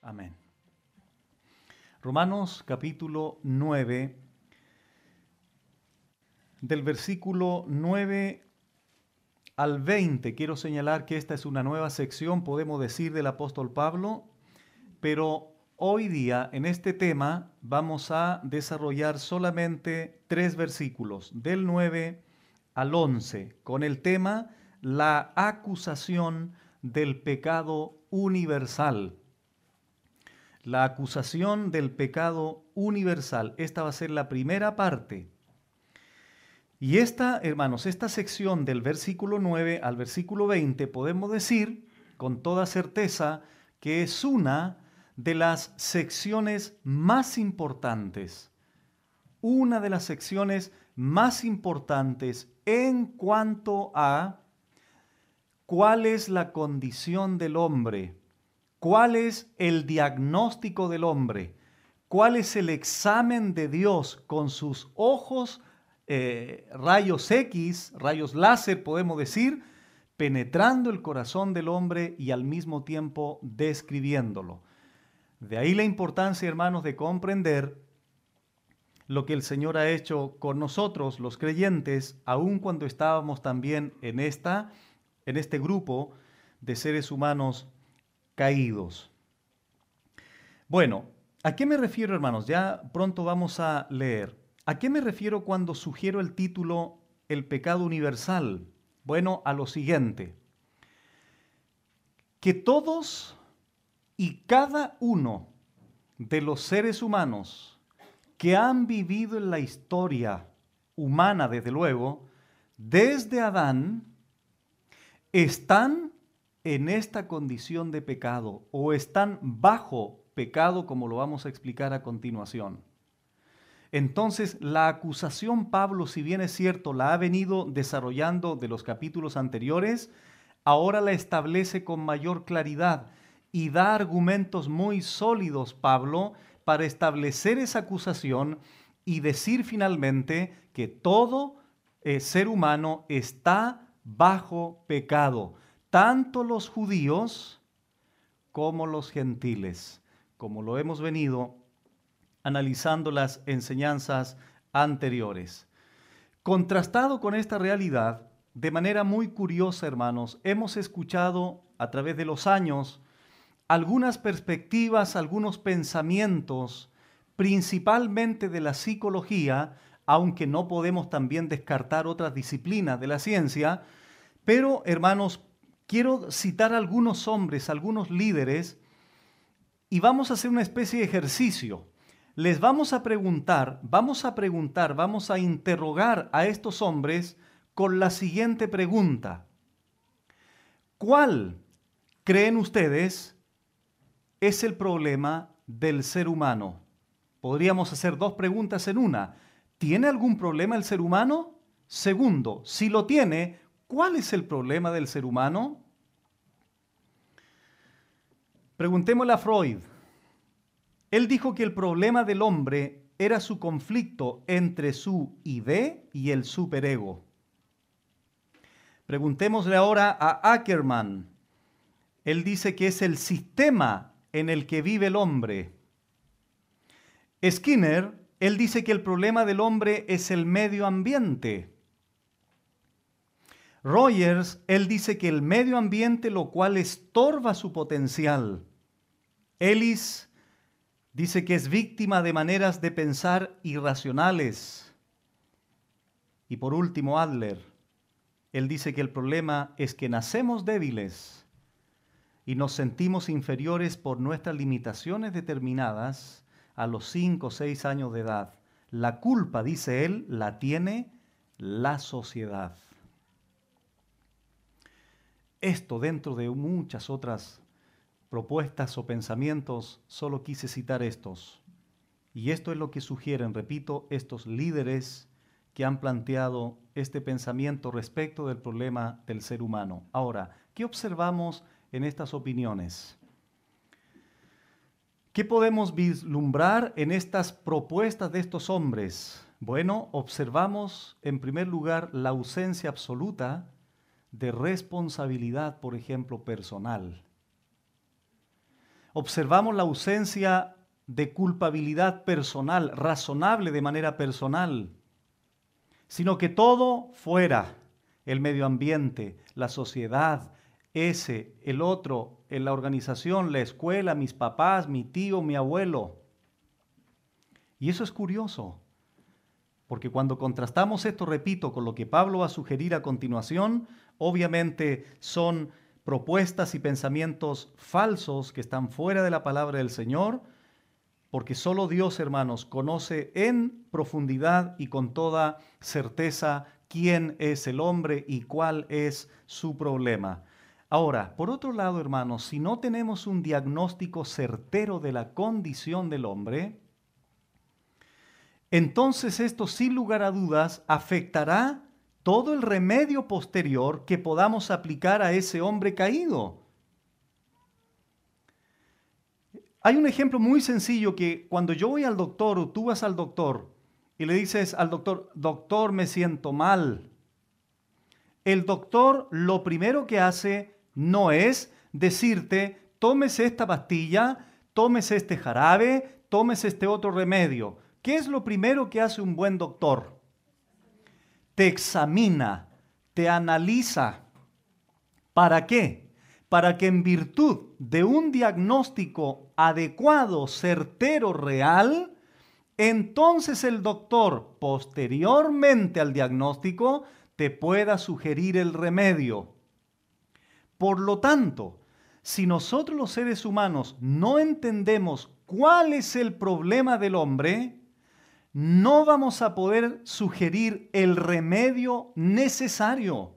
Amén. Romanos capítulo 9, del versículo 9 al 20. Quiero señalar que esta es una nueva sección, podemos decir, del apóstol Pablo, pero hoy día en este tema vamos a desarrollar solamente 3 versículos, del 9 al 11, con el tema la acusación del pecado universal. La acusación del pecado universal. Esta va a ser la primera parte. Y esta, hermanos, esta sección del versículo 9 al versículo 20, podemos decir con toda certeza que es una de las secciones más importantes. Una de las secciones más importantes en cuanto a cuál es la condición del hombre. ¿Cuál es el diagnóstico del hombre? ¿Cuál es el examen de Dios con sus ojos, rayos X, rayos láser, podemos decir, penetrando el corazón del hombre y al mismo tiempo describiéndolo? De ahí la importancia, hermanos, de comprender lo que el Señor ha hecho con nosotros, los creyentes, aun cuando estábamos también en este grupo de seres humanos caídos. Bueno, ¿a qué me refiero, hermanos? Ya pronto vamos a leer. ¿A qué me refiero cuando sugiero el título El pecado universal? Bueno, a lo siguiente. Que todos y cada uno de los seres humanos que han vivido en la historia humana, desde luego, desde Adán, están en esta condición de pecado o están bajo pecado, como lo vamos a explicar a continuación. Entonces, la acusación Pablo, si bien es cierto, la ha venido desarrollando de los capítulos anteriores, ahora la establece con mayor claridad y da argumentos muy sólidos, Pablo, para establecer esa acusación y decir finalmente que todo ser humano está bajo pecado, tanto los judíos como los gentiles, como lo hemos venido analizando las enseñanzas anteriores. Contrastado con esta realidad, de manera muy curiosa, hermanos, hemos escuchado a través de los años algunas perspectivas, algunos pensamientos, principalmente de la psicología, aunque no podemos también descartar otras disciplinas de la ciencia, pero, hermanos, quiero citar a algunos hombres, algunos líderes, y vamos a hacer una especie de ejercicio. Les vamos a preguntar, vamos a interrogar a estos hombres con la siguiente pregunta. ¿Cuál creen ustedes es el problema del ser humano? Podríamos hacer 2 preguntas en una. ¿Tiene algún problema el ser humano? Segundo, si lo tiene, ¿cuál es el problema del ser humano? Preguntémosle a Freud. Él dijo que el problema del hombre era su conflicto entre su id y el superego. Preguntémosle ahora a Ackerman. Él dice que es el sistema en el que vive el hombre. Skinner, él dice que el problema del hombre es el medio ambiente. Rogers, él dice que el medio ambiente, lo cual estorba su potencial. Ellis dice que es víctima de maneras de pensar irracionales. Y por último, Adler, él dice que el problema es que nacemos débiles y nos sentimos inferiores por nuestras limitaciones determinadas a los 5 o 6 años de edad. La culpa, dice él, la tiene la sociedad. Esto, dentro de muchas otras propuestas o pensamientos, solo quise citar estos. Y esto es lo que sugieren, repito, estos líderes que han planteado este pensamiento respecto del problema del ser humano. Ahora, ¿qué observamos en estas opiniones? ¿Qué podemos vislumbrar en estas propuestas de estos hombres? Bueno, observamos en primer lugar la ausencia absoluta de responsabilidad, por ejemplo, personal. observamos la ausencia de culpabilidad personal, razonable de manera personal, sino que todo fuera, el medio ambiente, la sociedad, ese, el otro, en la organización, la escuela, mis papás, mi tío, mi abuelo. Y eso es curioso, porque cuando contrastamos esto, repito, con lo que Pablo va a sugerir a continuación, obviamente son propuestas y pensamientos falsos que están fuera de la palabra del Señor, porque solo Dios, hermanos, conoce en profundidad y con toda certeza quién es el hombre y cuál es su problema. Ahora, por otro lado, hermanos, si no tenemos un diagnóstico certero de la condición del hombre, entonces esto sin lugar a dudas afectará todo el remedio posterior que podamos aplicar a ese hombre caído. Hay un ejemplo muy sencillo que cuando yo voy al doctor o tú vas al doctor y le dices al doctor, doctor, me siento mal, el doctor lo primero que hace no es decirte, tómese esta pastilla, tómese este jarabe, tómese este otro remedio. ¿Qué es lo primero que hace un buen doctor? Te examina, te analiza. ¿Para qué? Para que en virtud de un diagnóstico adecuado, certero, real, entonces el doctor, posteriormente al diagnóstico, te pueda sugerir el remedio. Por lo tanto, si nosotros los seres humanos no entendemos cuál es el problema del hombre, no vamos a poder sugerir el remedio necesario.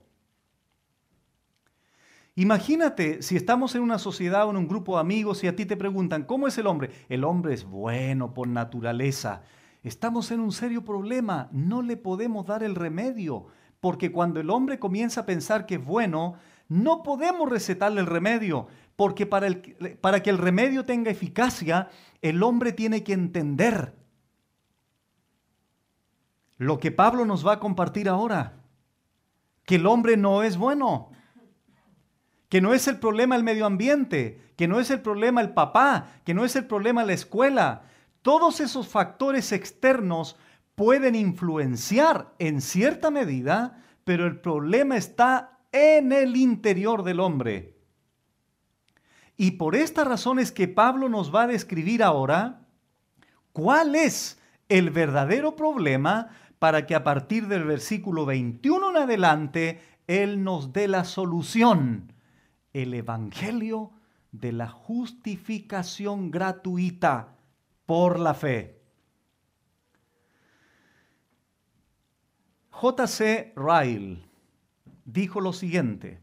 Imagínate si estamos en una sociedad o en un grupo de amigos y a ti te preguntan, ¿cómo es el hombre? El hombre es bueno por naturaleza. Estamos en un serio problema, no le podemos dar el remedio, porque cuando el hombre comienza a pensar que es bueno, no podemos recetarle el remedio, porque para que el remedio tenga eficacia, el hombre tiene que entender lo que Pablo nos va a compartir ahora, que el hombre no es bueno, que no es el problema el medio ambiente, que no es el problema el papá, que no es el problema la escuela. Todos esos factores externos pueden influenciar en cierta medida, pero el problema está en el interior del hombre. Y por esta razón es que Pablo nos va a describir ahora cuál es el verdadero problema para que a partir del versículo 21 en adelante él nos dé la solución. El evangelio de la justificación gratuita por la fe. J.C. Ryle dijo lo siguiente: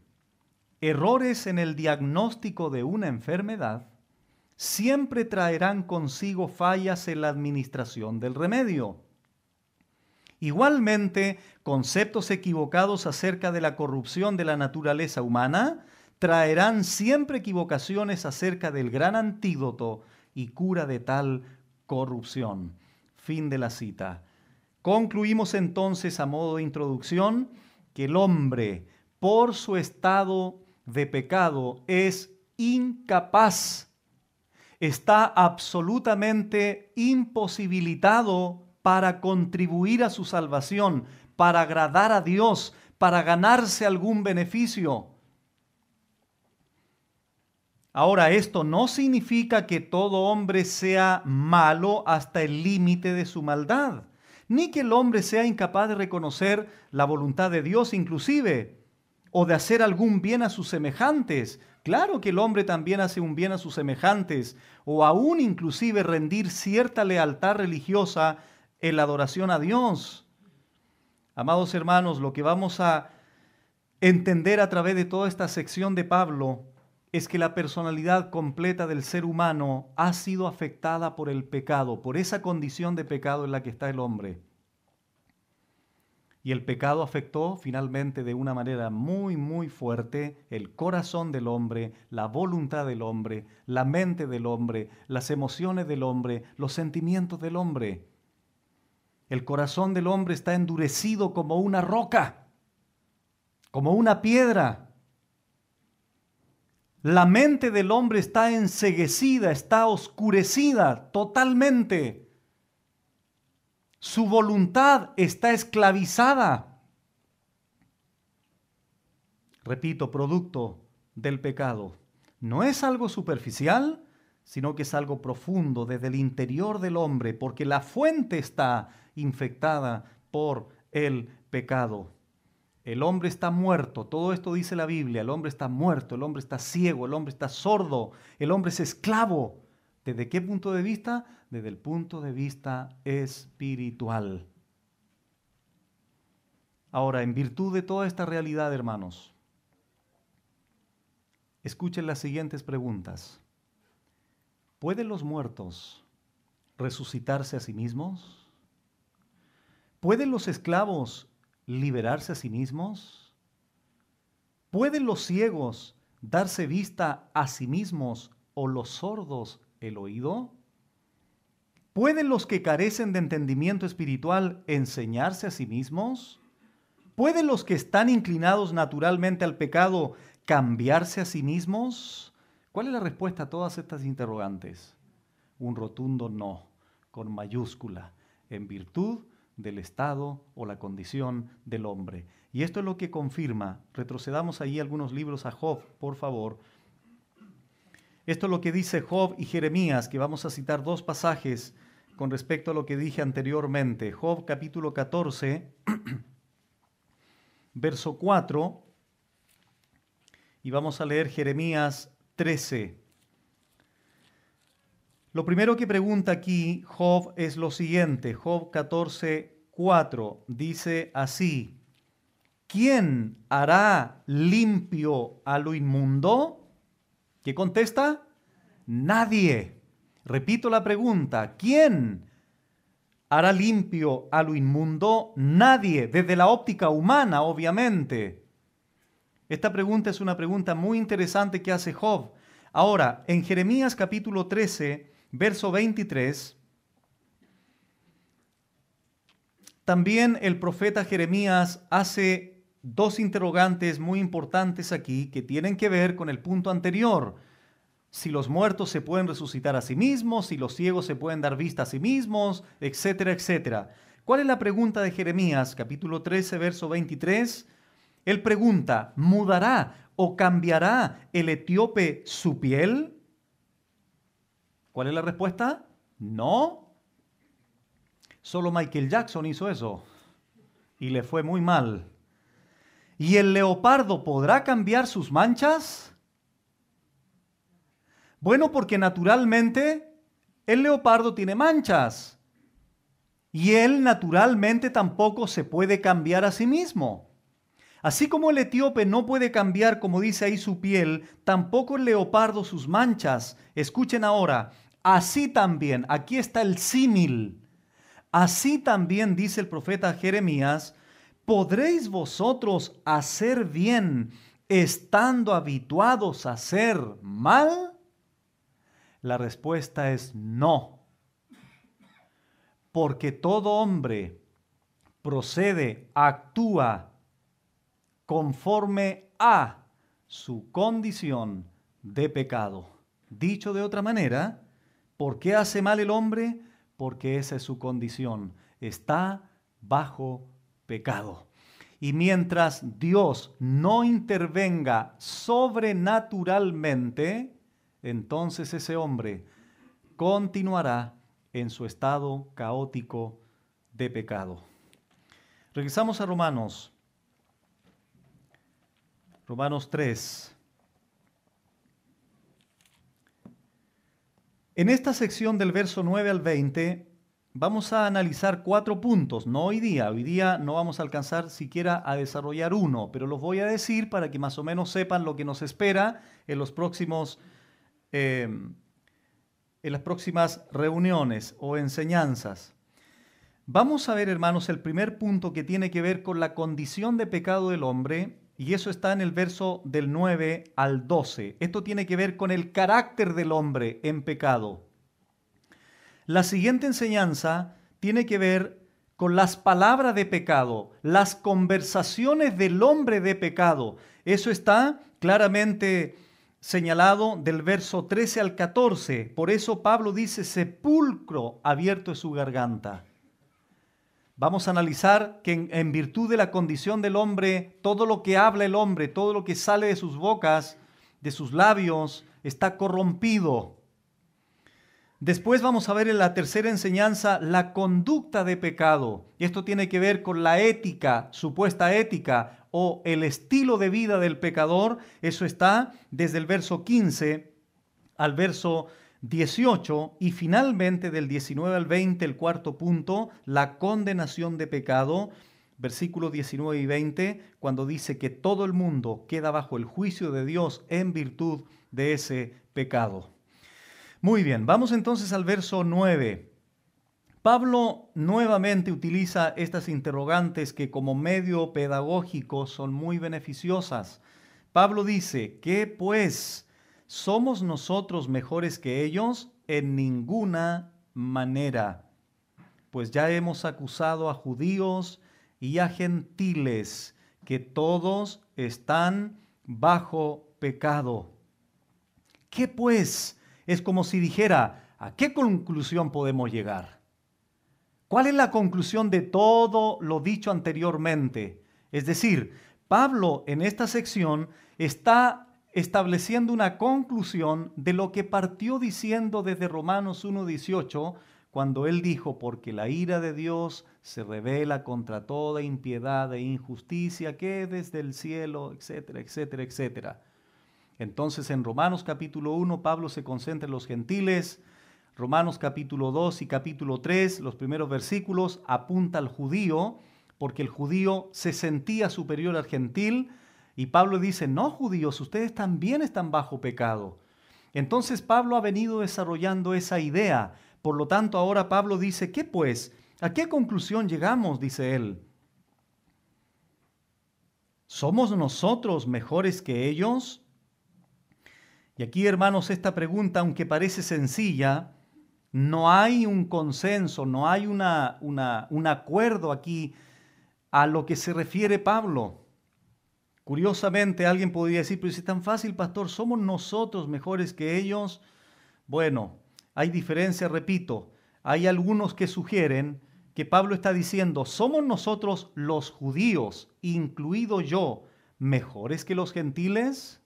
errores en el diagnóstico de una enfermedad siempre traerán consigo fallas en la administración del remedio. Igualmente, conceptos equivocados acerca de la corrupción de la naturaleza humana traerán siempre equivocaciones acerca del gran antídoto y cura de tal corrupción. Fin de la cita. Concluimos entonces a modo de introducción que el hombre, por su estado de pecado, es incapaz, está absolutamente imposibilitado para contribuir a su salvación, para agradar a Dios, para ganarse algún beneficio. Ahora, esto no significa que todo hombre sea malo hasta el límite de su maldad, ni que el hombre sea incapaz de reconocer la voluntad de Dios inclusive, o de hacer algún bien a sus semejantes. Claro que el hombre también hace un bien a sus semejantes, o aún inclusive rendir cierta lealtad religiosa en la adoración a Dios. Amados hermanos, lo que vamos a entender a través de toda esta sección de Pablo es que la personalidad completa del ser humano ha sido afectada por el pecado, por esa condición de pecado en la que está el hombre. Y el pecado afectó finalmente de una manera muy, muy fuerte el corazón del hombre, la voluntad del hombre, la mente del hombre, las emociones del hombre, los sentimientos del hombre. El corazón del hombre está endurecido como una roca, como una piedra. La mente del hombre está enceguecida, está oscurecida totalmente. Su voluntad está esclavizada. Repito, producto del pecado. No es algo superficial, sino que es algo profundo desde el interior del hombre, porque la fuente está infectada por el pecado. El hombre está muerto, todo esto dice la Biblia, el hombre está muerto, el hombre está ciego, el hombre está sordo, el hombre es esclavo. ¿Desde qué punto de vista? Desde el punto de vista espiritual. Ahora, en virtud de toda esta realidad, hermanos, escuchen las siguientes preguntas. ¿Pueden los muertos resucitarse a sí mismos? ¿Pueden los esclavos liberarse a sí mismos? ¿Pueden los ciegos darse vista a sí mismos o los sordos el oído? ¿Pueden los que carecen de entendimiento espiritual enseñarse a sí mismos? ¿Pueden los que están inclinados naturalmente al pecado cambiarse a sí mismos? ¿Cuál es la respuesta a todas estas interrogantes? Un rotundo no, con mayúscula, en virtud del estado o la condición del hombre. Y esto es lo que confirma. Retrocedamos ahí algunos libros a Job, por favor. Esto es lo que dice Job y Jeremías, que vamos a citar dos pasajes con respecto a lo que dije anteriormente. Job capítulo 14, verso 4, y vamos a leer Jeremías 13. Lo primero que pregunta aquí Job es lo siguiente. Job 14, 4 dice así: ¿quién hará limpio a lo inmundo? ¿Qué contesta? Nadie. Repito la pregunta. ¿Quién hará limpio a lo inmundo? Nadie. Desde la óptica humana, obviamente. Esta pregunta es una pregunta muy interesante que hace Job. Ahora, en Jeremías capítulo 13, verso 23, también el profeta Jeremías hace dos interrogantes muy importantes aquí que tienen que ver con el punto anterior. Si los muertos se pueden resucitar a sí mismos, si los ciegos se pueden dar vista a sí mismos, etcétera, etcétera. ¿Cuál es la pregunta de Jeremías, capítulo 13, verso 23? Él pregunta, ¿mudará o cambiará el etíope su piel? ¿Cuál es la respuesta? No. Solo Michael Jackson hizo eso y le fue muy mal. ¿Y el leopardo podrá cambiar sus manchas? Bueno, porque naturalmente el leopardo tiene manchas y él naturalmente tampoco se puede cambiar a sí mismo. Así como el etíope no puede cambiar, como dice ahí, su piel, tampoco el leopardo sus manchas. Escuchen ahora, así también, aquí está el símil. Así también dice el profeta Jeremías, ¿podréis vosotros hacer bien estando habituados a hacer mal? La respuesta es no, porque todo hombre procede, actúa conforme a su condición de pecado. Dicho de otra manera, ¿por qué hace mal el hombre? Porque esa es su condición. Está bajo pecado. Y mientras Dios no intervenga sobrenaturalmente, entonces ese hombre continuará en su estado caótico de pecado. Regresamos a Romanos 3. En esta sección del verso 9 al 20 vamos a analizar 4 puntos, no hoy día no vamos a alcanzar siquiera a desarrollar uno, pero los voy a decir para que más o menos sepan lo que nos espera en los próximos en las próximas reuniones o enseñanzas. Vamos a ver, hermanos, el primer punto que tiene que ver con la condición de pecado del hombre, y eso está en el verso del 9 al 12. Esto tiene que ver con el carácter del hombre en pecado. La siguiente enseñanza tiene que ver con las palabras de pecado, las conversaciones del hombre de pecado. Eso está claramente señalado del verso 13 al 14. Por eso Pablo dice, sepulcro abierto es su garganta. Vamos a analizar que en virtud de la condición del hombre, todo lo que habla el hombre, todo lo que sale de sus bocas, de sus labios, está corrompido. Después vamos a ver en la tercera enseñanza la conducta de pecado. Y esto tiene que ver con la ética, supuesta ética o el estilo de vida del pecador. Eso está desde el verso 15 al verso 18 y finalmente del 19 al 20, el cuarto punto, la condenación de pecado. Versículos 19 y 20, cuando dice que todo el mundo queda bajo el juicio de Dios en virtud de ese pecado. Muy bien, vamos entonces al verso 9. Pablo nuevamente utiliza estas interrogantes que como medio pedagógico son muy beneficiosas. Pablo dice, ¿qué pues? ¿Somos nosotros mejores que ellos? En ninguna manera. Pues ya hemos acusado a judíos y a gentiles, que todos están bajo pecado. ¿Qué pues? Es como si dijera, ¿a qué conclusión podemos llegar? ¿Cuál es la conclusión de todo lo dicho anteriormente? Es decir, Pablo en esta sección está estableciendo una conclusión de lo que partió diciendo desde Romanos 1:18, cuando él dijo, porque la ira de Dios se revela contra toda impiedad e injusticia que desde el cielo, etcétera, etcétera, etcétera. Entonces en Romanos capítulo 1 Pablo se concentra en los gentiles. Romanos capítulo 2 y capítulo 3, los primeros versículos, apunta al judío, porque el judío se sentía superior al gentil. Y Pablo dice, no judíos, ustedes también están bajo pecado. Entonces Pablo ha venido desarrollando esa idea. Por lo tanto ahora Pablo dice, ¿qué pues? ¿A qué conclusión llegamos? Dice él. ¿Somos nosotros mejores que ellos? Y aquí, hermanos, esta pregunta, aunque parece sencilla, no hay un consenso, no hay un acuerdo aquí a lo que se refiere Pablo. Curiosamente, alguien podría decir, pero si es tan fácil, pastor, ¿somos nosotros mejores que ellos? Bueno, hay diferencia, repito. Hay algunos que sugieren que Pablo está diciendo, ¿somos nosotros los judíos, incluido yo, mejores que los gentiles?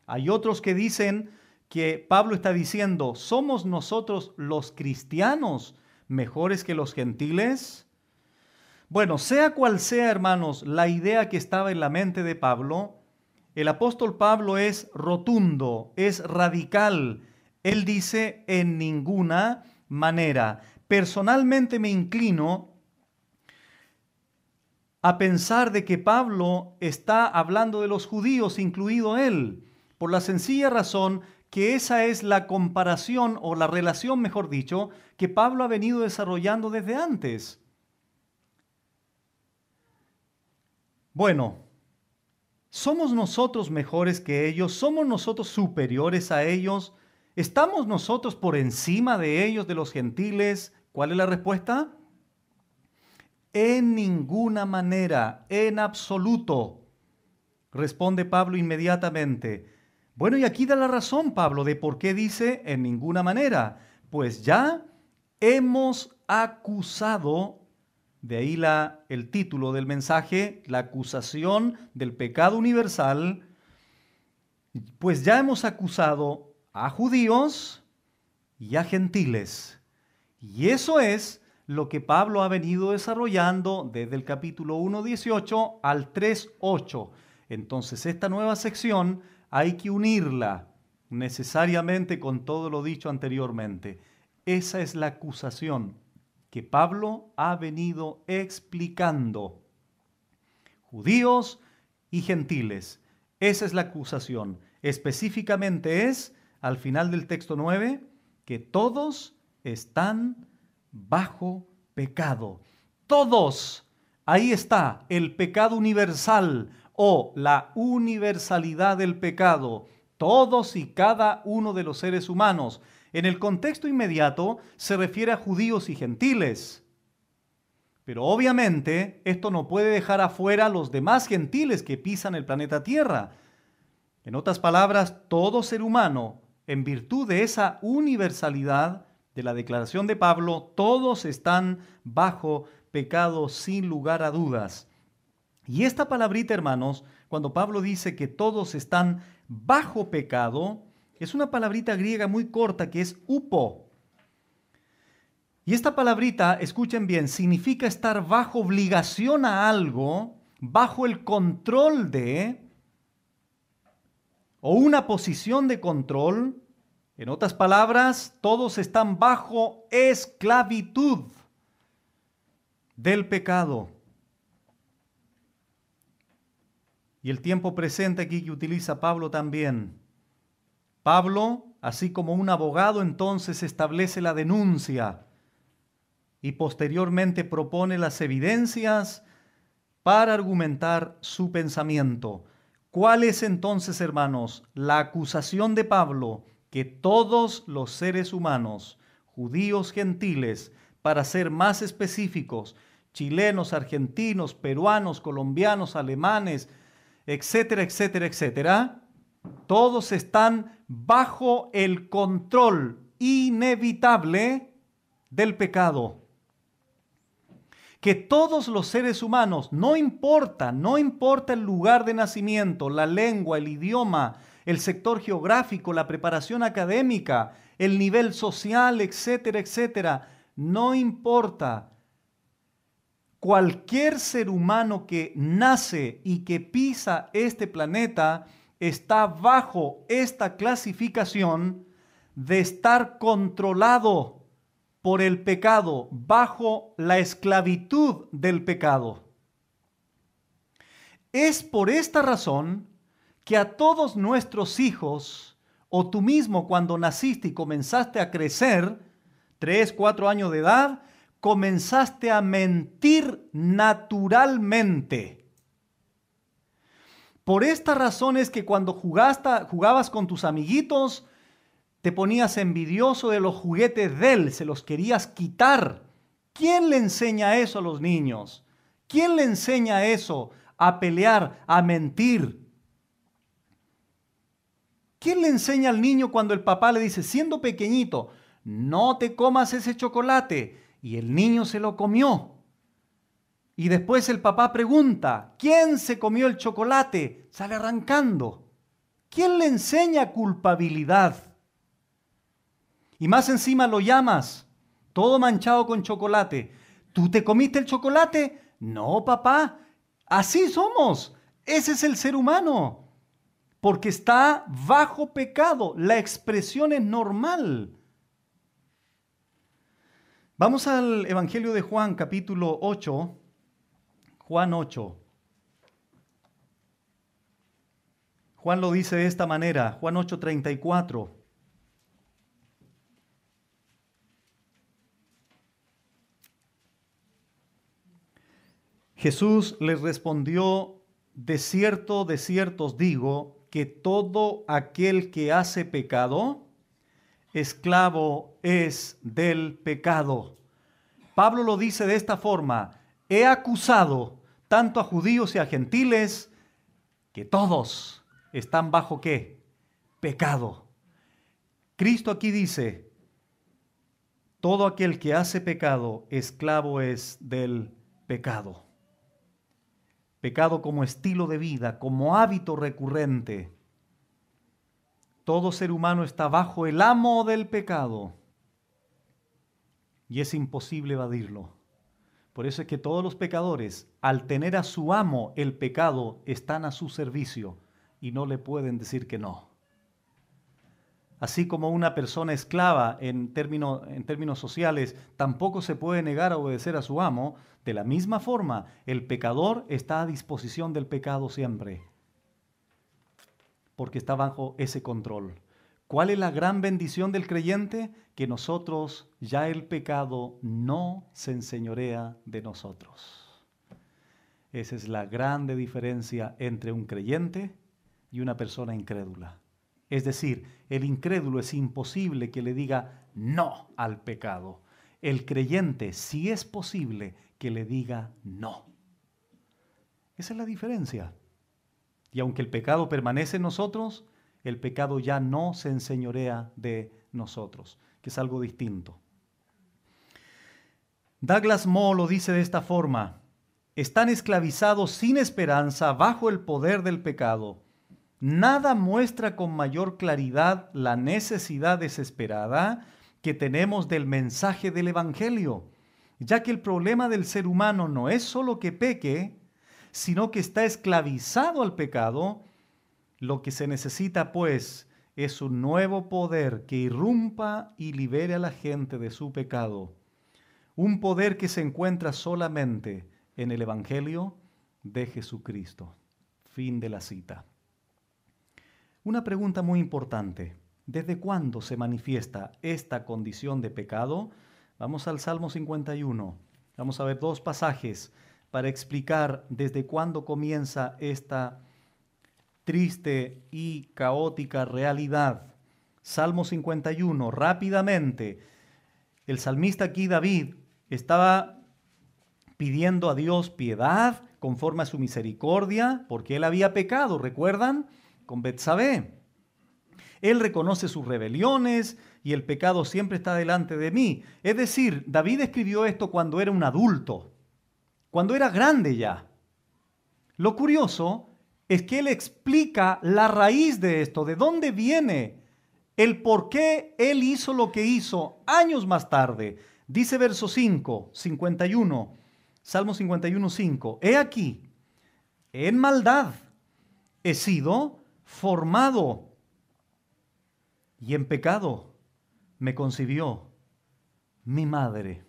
Hay otros que dicen que Pablo está diciendo, ¿somos nosotros los cristianos mejores que los gentiles? Bueno, sea cual sea, hermanos, la idea que estaba en la mente de Pablo, el apóstol Pablo es rotundo, es radical. Él dice, en ninguna manera. Personalmente me inclino a pensar de que Pablo está hablando de los judíos, incluido él, por la sencilla razón que esa es la comparación o la relación, mejor dicho, que Pablo ha venido desarrollando desde antes. Bueno, ¿somos nosotros mejores que ellos? ¿Somos nosotros superiores a ellos? ¿Estamos nosotros por encima de ellos, de los gentiles? ¿Cuál es la respuesta? En ninguna manera, en absoluto, responde Pablo inmediatamente. Bueno, y aquí da la razón Pablo de por qué dice en ninguna manera. Pues ya hemos acusado, de ahí el título del mensaje, la acusación del pecado universal, pues ya hemos acusado a judíos y a gentiles. Y eso es lo que Pablo ha venido desarrollando desde el capítulo 1:18 al 3:8. Entonces esta nueva sección hay que unirla necesariamente con todo lo dicho anteriormente. Esa es la acusación que Pablo ha venido explicando. Judíos y gentiles. Esa es la acusación. Específicamente es, al final del texto 9, que todos están bajo pecado. Todos. Ahí está el pecado universal o la universalidad del pecado. Todos y cada uno de los seres humanos. En el contexto inmediato se refiere a judíos y gentiles. Pero obviamente esto no puede dejar afuera a los demás gentiles que pisan el planeta Tierra. En otras palabras, todo ser humano, en virtud de esa universalidad de la declaración de Pablo, todos están bajo pecado sin lugar a dudas. Y esta palabrita, hermanos, cuando Pablo dice que todos están bajo pecado, es una palabrita griega muy corta que es upo. Y esta palabrita, escuchen bien, significa estar bajo obligación a algo, bajo el control de, o una posición de control. En otras palabras, todos están bajo esclavitud del pecado. Y el tiempo presente aquí que utiliza Pablo también. Pablo, así como un abogado, entonces establece la denuncia y posteriormente propone las evidencias para argumentar su pensamiento. ¿Cuál es entonces, hermanos, la acusación de Pablo? Que todos los seres humanos, judíos, gentiles, para ser más específicos, chilenos, argentinos, peruanos, colombianos, alemanes, etcétera, etcétera, etcétera, todos están bajo el control inevitable del pecado. Que todos los seres humanos, no importa el lugar de nacimiento, la lengua, el idioma, el sector geográfico, la preparación académica, el nivel social, etcétera, etcétera, no importa. Cualquier ser humano que nace y que pisa este planeta está bajo esta clasificación de estar controlado por el pecado, bajo la esclavitud del pecado. Es por esta razón que a todos nuestros hijos, o tú mismo cuando naciste y comenzaste a crecer, 3, 4 años de edad, comenzaste a mentir naturalmente. Por esta razón es que cuando jugabas con tus amiguitos, te ponías envidioso de los juguetes de él, se los querías quitar. ¿Quién le enseña eso a los niños? ¿Quién le enseña eso? A pelear, a mentir. ¿Quién le enseña al niño cuando el papá le dice, siendo pequeñito, no te comas ese chocolate? Y el niño se lo comió. Y después el papá pregunta, ¿quién se comió el chocolate? Sale arrancando. ¿Quién le enseña culpabilidad? Y más encima lo llamas, todo manchado con chocolate. ¿Tú te comiste el chocolate? No, papá. Así somos. Ese es el ser humano. Porque está bajo pecado. La expresión es normal. Vamos al Evangelio de Juan, capítulo 8. Juan 8. Juan lo dice de esta manera. Juan 8:34. Jesús les respondió, de cierto os digo, que todo aquel que hace pecado, esclavo es del pecado. Pablo lo dice de esta forma, he acusado tanto a judíos y a gentiles, que todos están bajo ¿qué? Pecado. Cristo aquí dice, todo aquel que hace pecado, esclavo es del pecado. Pecado como estilo de vida, como hábito recurrente. Todo ser humano está bajo el amo del pecado y es imposible evadirlo. Por eso es que todos los pecadores, al tener a su amo el pecado, están a su servicio y no le pueden decir que no. Así como una persona esclava en términos sociales tampoco se puede negar a obedecer a su amo, de la misma forma el pecador está a disposición del pecado siempre, porque está bajo ese control. ¿Cuál es la gran bendición del creyente? Que nosotros, ya el pecado no se enseñorea de nosotros. Esa es la grande diferencia entre un creyente y una persona incrédula. Es decir, el incrédulo es imposible que le diga no al pecado. El creyente sí es posible que le diga no. Esa es la diferencia. Y aunque el pecado permanece en nosotros, el pecado ya no se enseñorea de nosotros, que es algo distinto. Douglas Moo lo dice de esta forma: están esclavizados sin esperanza bajo el poder del pecado. Nada muestra con mayor claridad la necesidad desesperada que tenemos del mensaje del Evangelio, ya que el problema del ser humano no es solo que peque, sino que está esclavizado al pecado. Lo que se necesita, pues, es un nuevo poder que irrumpa y libere a la gente de su pecado. Un poder que se encuentra solamente en el Evangelio de Jesucristo. Fin de la cita. Una pregunta muy importante: ¿desde cuándo se manifiesta esta condición de pecado? Vamos al Salmo 51. Vamos a ver dos pasajes para explicar desde cuándo comienza esta triste y caótica realidad. Salmo 51, rápidamente. El salmista aquí, David, estaba pidiendo a Dios piedad conforme a su misericordia, porque él había pecado, ¿recuerdan? Con Betsabé. Él reconoce sus rebeliones y el pecado siempre está delante de mí. Es decir, David escribió esto cuando era un adulto, cuando era grande ya. Lo curioso es que él explica la raíz de esto, de dónde viene, el por qué él hizo lo que hizo años más tarde. Dice verso 5, 51, Salmo 51, 5. He aquí, en maldad he sido formado y en pecado me concibió mi madre.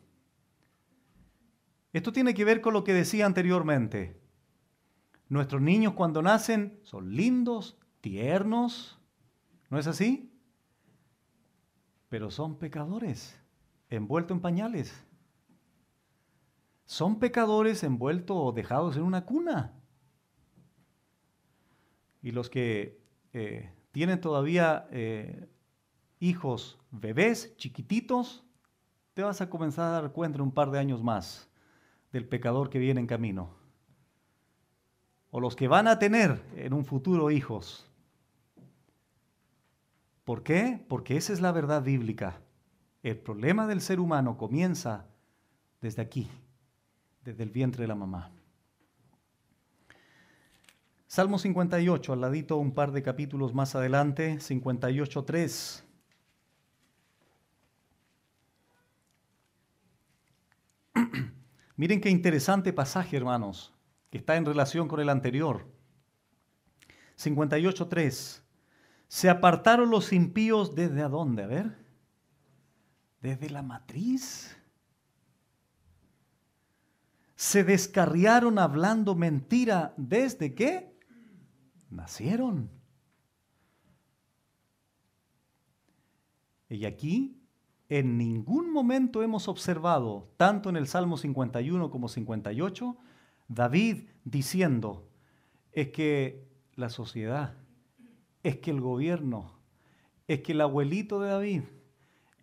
Esto tiene que ver con lo que decía anteriormente. Nuestros niños cuando nacen son lindos, tiernos, ¿no es así? Pero son pecadores, envueltos en pañales. Son pecadores envueltos o dejados en una cuna. Y los que tienen todavía hijos, bebés, chiquititos, te vas a comenzar a dar cuenta en un par de años más del pecador que viene en camino. O los que van a tener en un futuro hijos. ¿Por qué? Porque esa es la verdad bíblica. El problema del ser humano comienza desde aquí, desde el vientre de la mamá. Salmo 58, al ladito un par de capítulos más adelante, 58:3. Miren qué interesante pasaje, hermanos, que está en relación con el anterior. 58:3. Se apartaron los impíos ¿desde a dónde? A ver. Desde la matriz. Se descarriaron hablando mentira ¿desde qué? Nacieron. Y aquí en ningún momento hemos observado, tanto en el Salmo 51 como 58, David diciendo, es que la sociedad, es que el gobierno, es que el abuelito de David,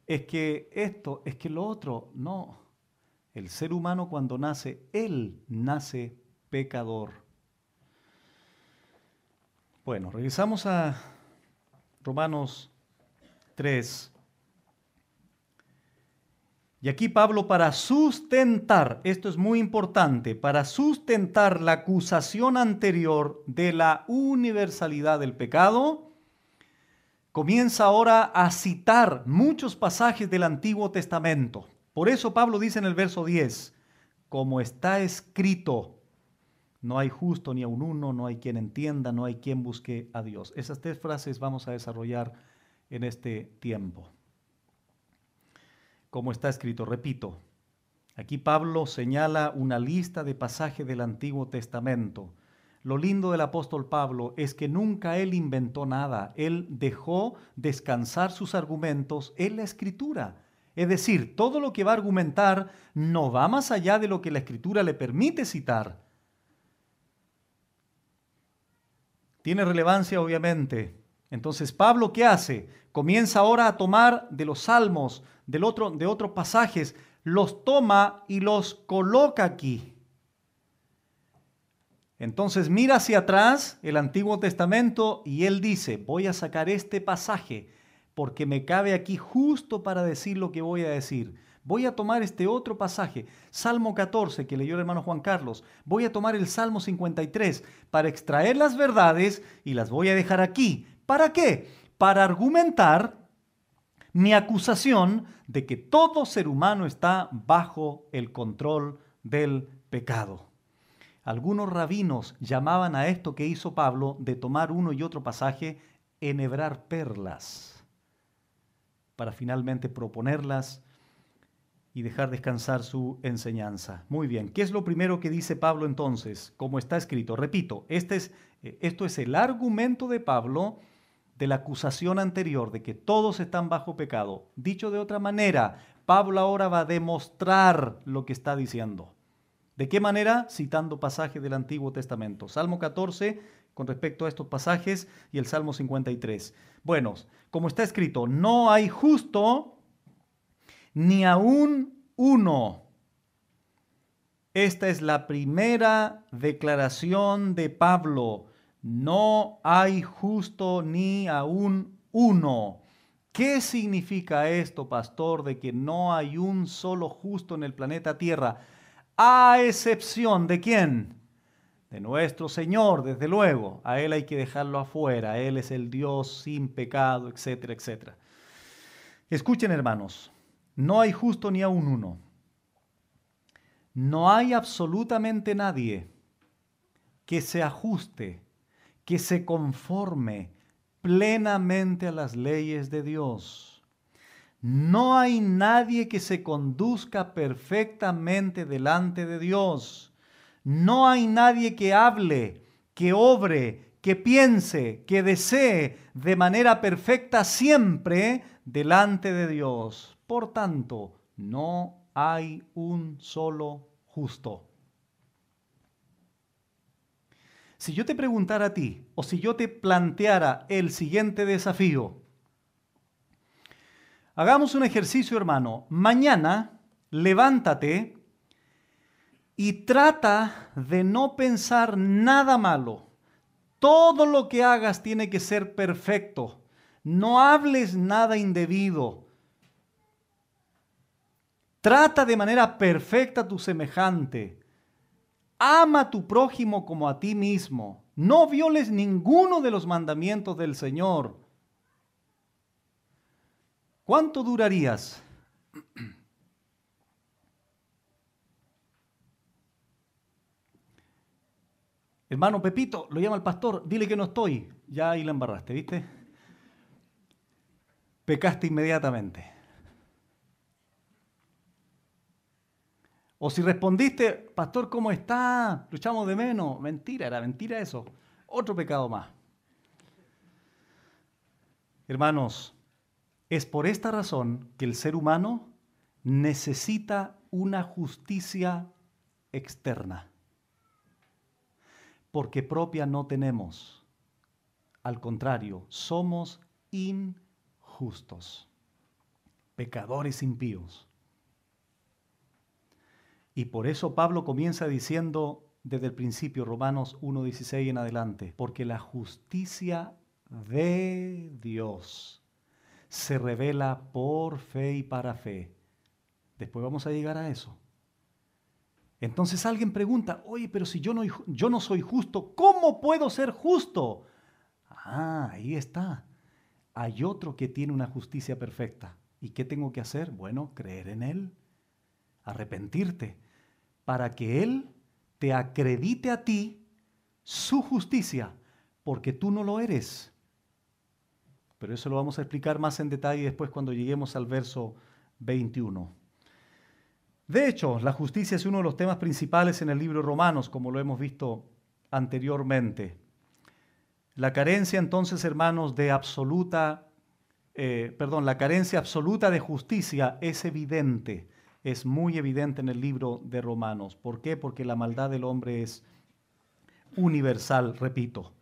es que esto, es que lo otro. No, el ser humano cuando nace, él nace pecador. Bueno, regresamos a Romanos 3. Y aquí Pablo, para sustentar, esto es muy importante, para sustentar la acusación anterior de la universalidad del pecado, comienza ahora a citar muchos pasajes del Antiguo Testamento. Por eso Pablo dice en el verso 10, como está escrito, no hay justo ni aun uno, no hay quien entienda, no hay quien busque a Dios. Esas tres frases vamos a desarrollar en este tiempo. Como está escrito, repito, aquí Pablo señala una lista de pasajes del Antiguo Testamento. Lo lindo del apóstol Pablo es que nunca él inventó nada, él dejó descansar sus argumentos en la Escritura. Es decir, todo lo que va a argumentar no va más allá de lo que la Escritura le permite citar. Tiene relevancia, obviamente. Entonces, Pablo, ¿qué hace? Comienza ahora a tomar de los salmos, de otros pasajes, los toma y los coloca aquí. Entonces mira hacia atrás el Antiguo Testamento y él dice, voy a sacar este pasaje porque me cabe aquí justo para decir lo que voy a decir. Voy a tomar este otro pasaje, Salmo 14, que leyó el hermano Juan Carlos. Voy a tomar el Salmo 53 para extraer las verdades y las voy a dejar aquí. ¿Para qué? Para argumentar mi acusación de que todo ser humano está bajo el control del pecado. Algunos rabinos llamaban a esto que hizo Pablo de tomar uno y otro pasaje, enhebrar perlas, para finalmente proponerlas y dejar descansar su enseñanza. Muy bien, ¿qué es lo primero que dice Pablo entonces? Como está escrito, repito, esto es el argumento de Pablo de la acusación anterior de que todos están bajo pecado. Dicho de otra manera, Pablo ahora va a demostrar lo que está diciendo. ¿De qué manera? Citando pasajes del Antiguo Testamento. Salmo 14, con respecto a estos pasajes, y el Salmo 53. Bueno, como está escrito, no hay justo ni aún uno. Esta es la primera declaración de Pablo. No hay justo ni aún uno. ¿Qué significa esto, pastor, de que no hay un solo justo en el planeta Tierra? A excepción de quién? De nuestro Señor, desde luego. A Él hay que dejarlo afuera. Él es el Dios sin pecado, etcétera, etcétera. Escuchen, hermanos. No hay justo ni aún uno. No hay absolutamente nadie que se ajuste, que se conforme plenamente a las leyes de Dios. No hay nadie que se conduzca perfectamente delante de Dios. No hay nadie que hable, que obre, que piense, que desee de manera perfecta siempre delante de Dios. Por tanto, no hay un solo justo. Si yo te preguntara a ti, o si yo te planteara el siguiente desafío, hagamos un ejercicio, hermano. Mañana, levántate y trata de no pensar nada malo. Todo lo que hagas tiene que ser perfecto. No hables nada indebido. Trata de manera perfecta a tu semejante. Ama a tu prójimo como a ti mismo. No violes ninguno de los mandamientos del Señor. ¿Cuánto durarías? Hermano Pepito, lo llama el pastor, dile que no estoy. Ya ahí la embarraste, ¿viste? Pecaste inmediatamente. O si respondiste, pastor, ¿cómo está? Lo echamos de menos. Mentira, era mentira eso. Otro pecado más. Hermanos, es por esta razón que el ser humano necesita una justicia externa. Porque propia no tenemos. Al contrario, somos injustos, pecadores impíos. Y por eso Pablo comienza diciendo desde el principio, Romanos 1:16 en adelante, porque la justicia de Dios se revela por fe y para fe. Después vamos a llegar a eso. Entonces alguien pregunta, oye, pero si yo no soy justo, ¿cómo puedo ser justo? Ah, ahí está. Hay otro que tiene una justicia perfecta. ¿Y qué tengo que hacer? Bueno, creer en Él, arrepentirte, para que Él te acredite a ti su justicia, porque tú no lo eres. Pero eso lo vamos a explicar más en detalle después cuando lleguemos al verso 21. De hecho, la justicia es uno de los temas principales en el libro de Romanos, como lo hemos visto anteriormente. La carencia entonces, hermanos, la carencia absoluta de justicia es evidente, es muy evidente en el libro de Romanos. ¿Por qué? Porque la maldad del hombre es universal, repito.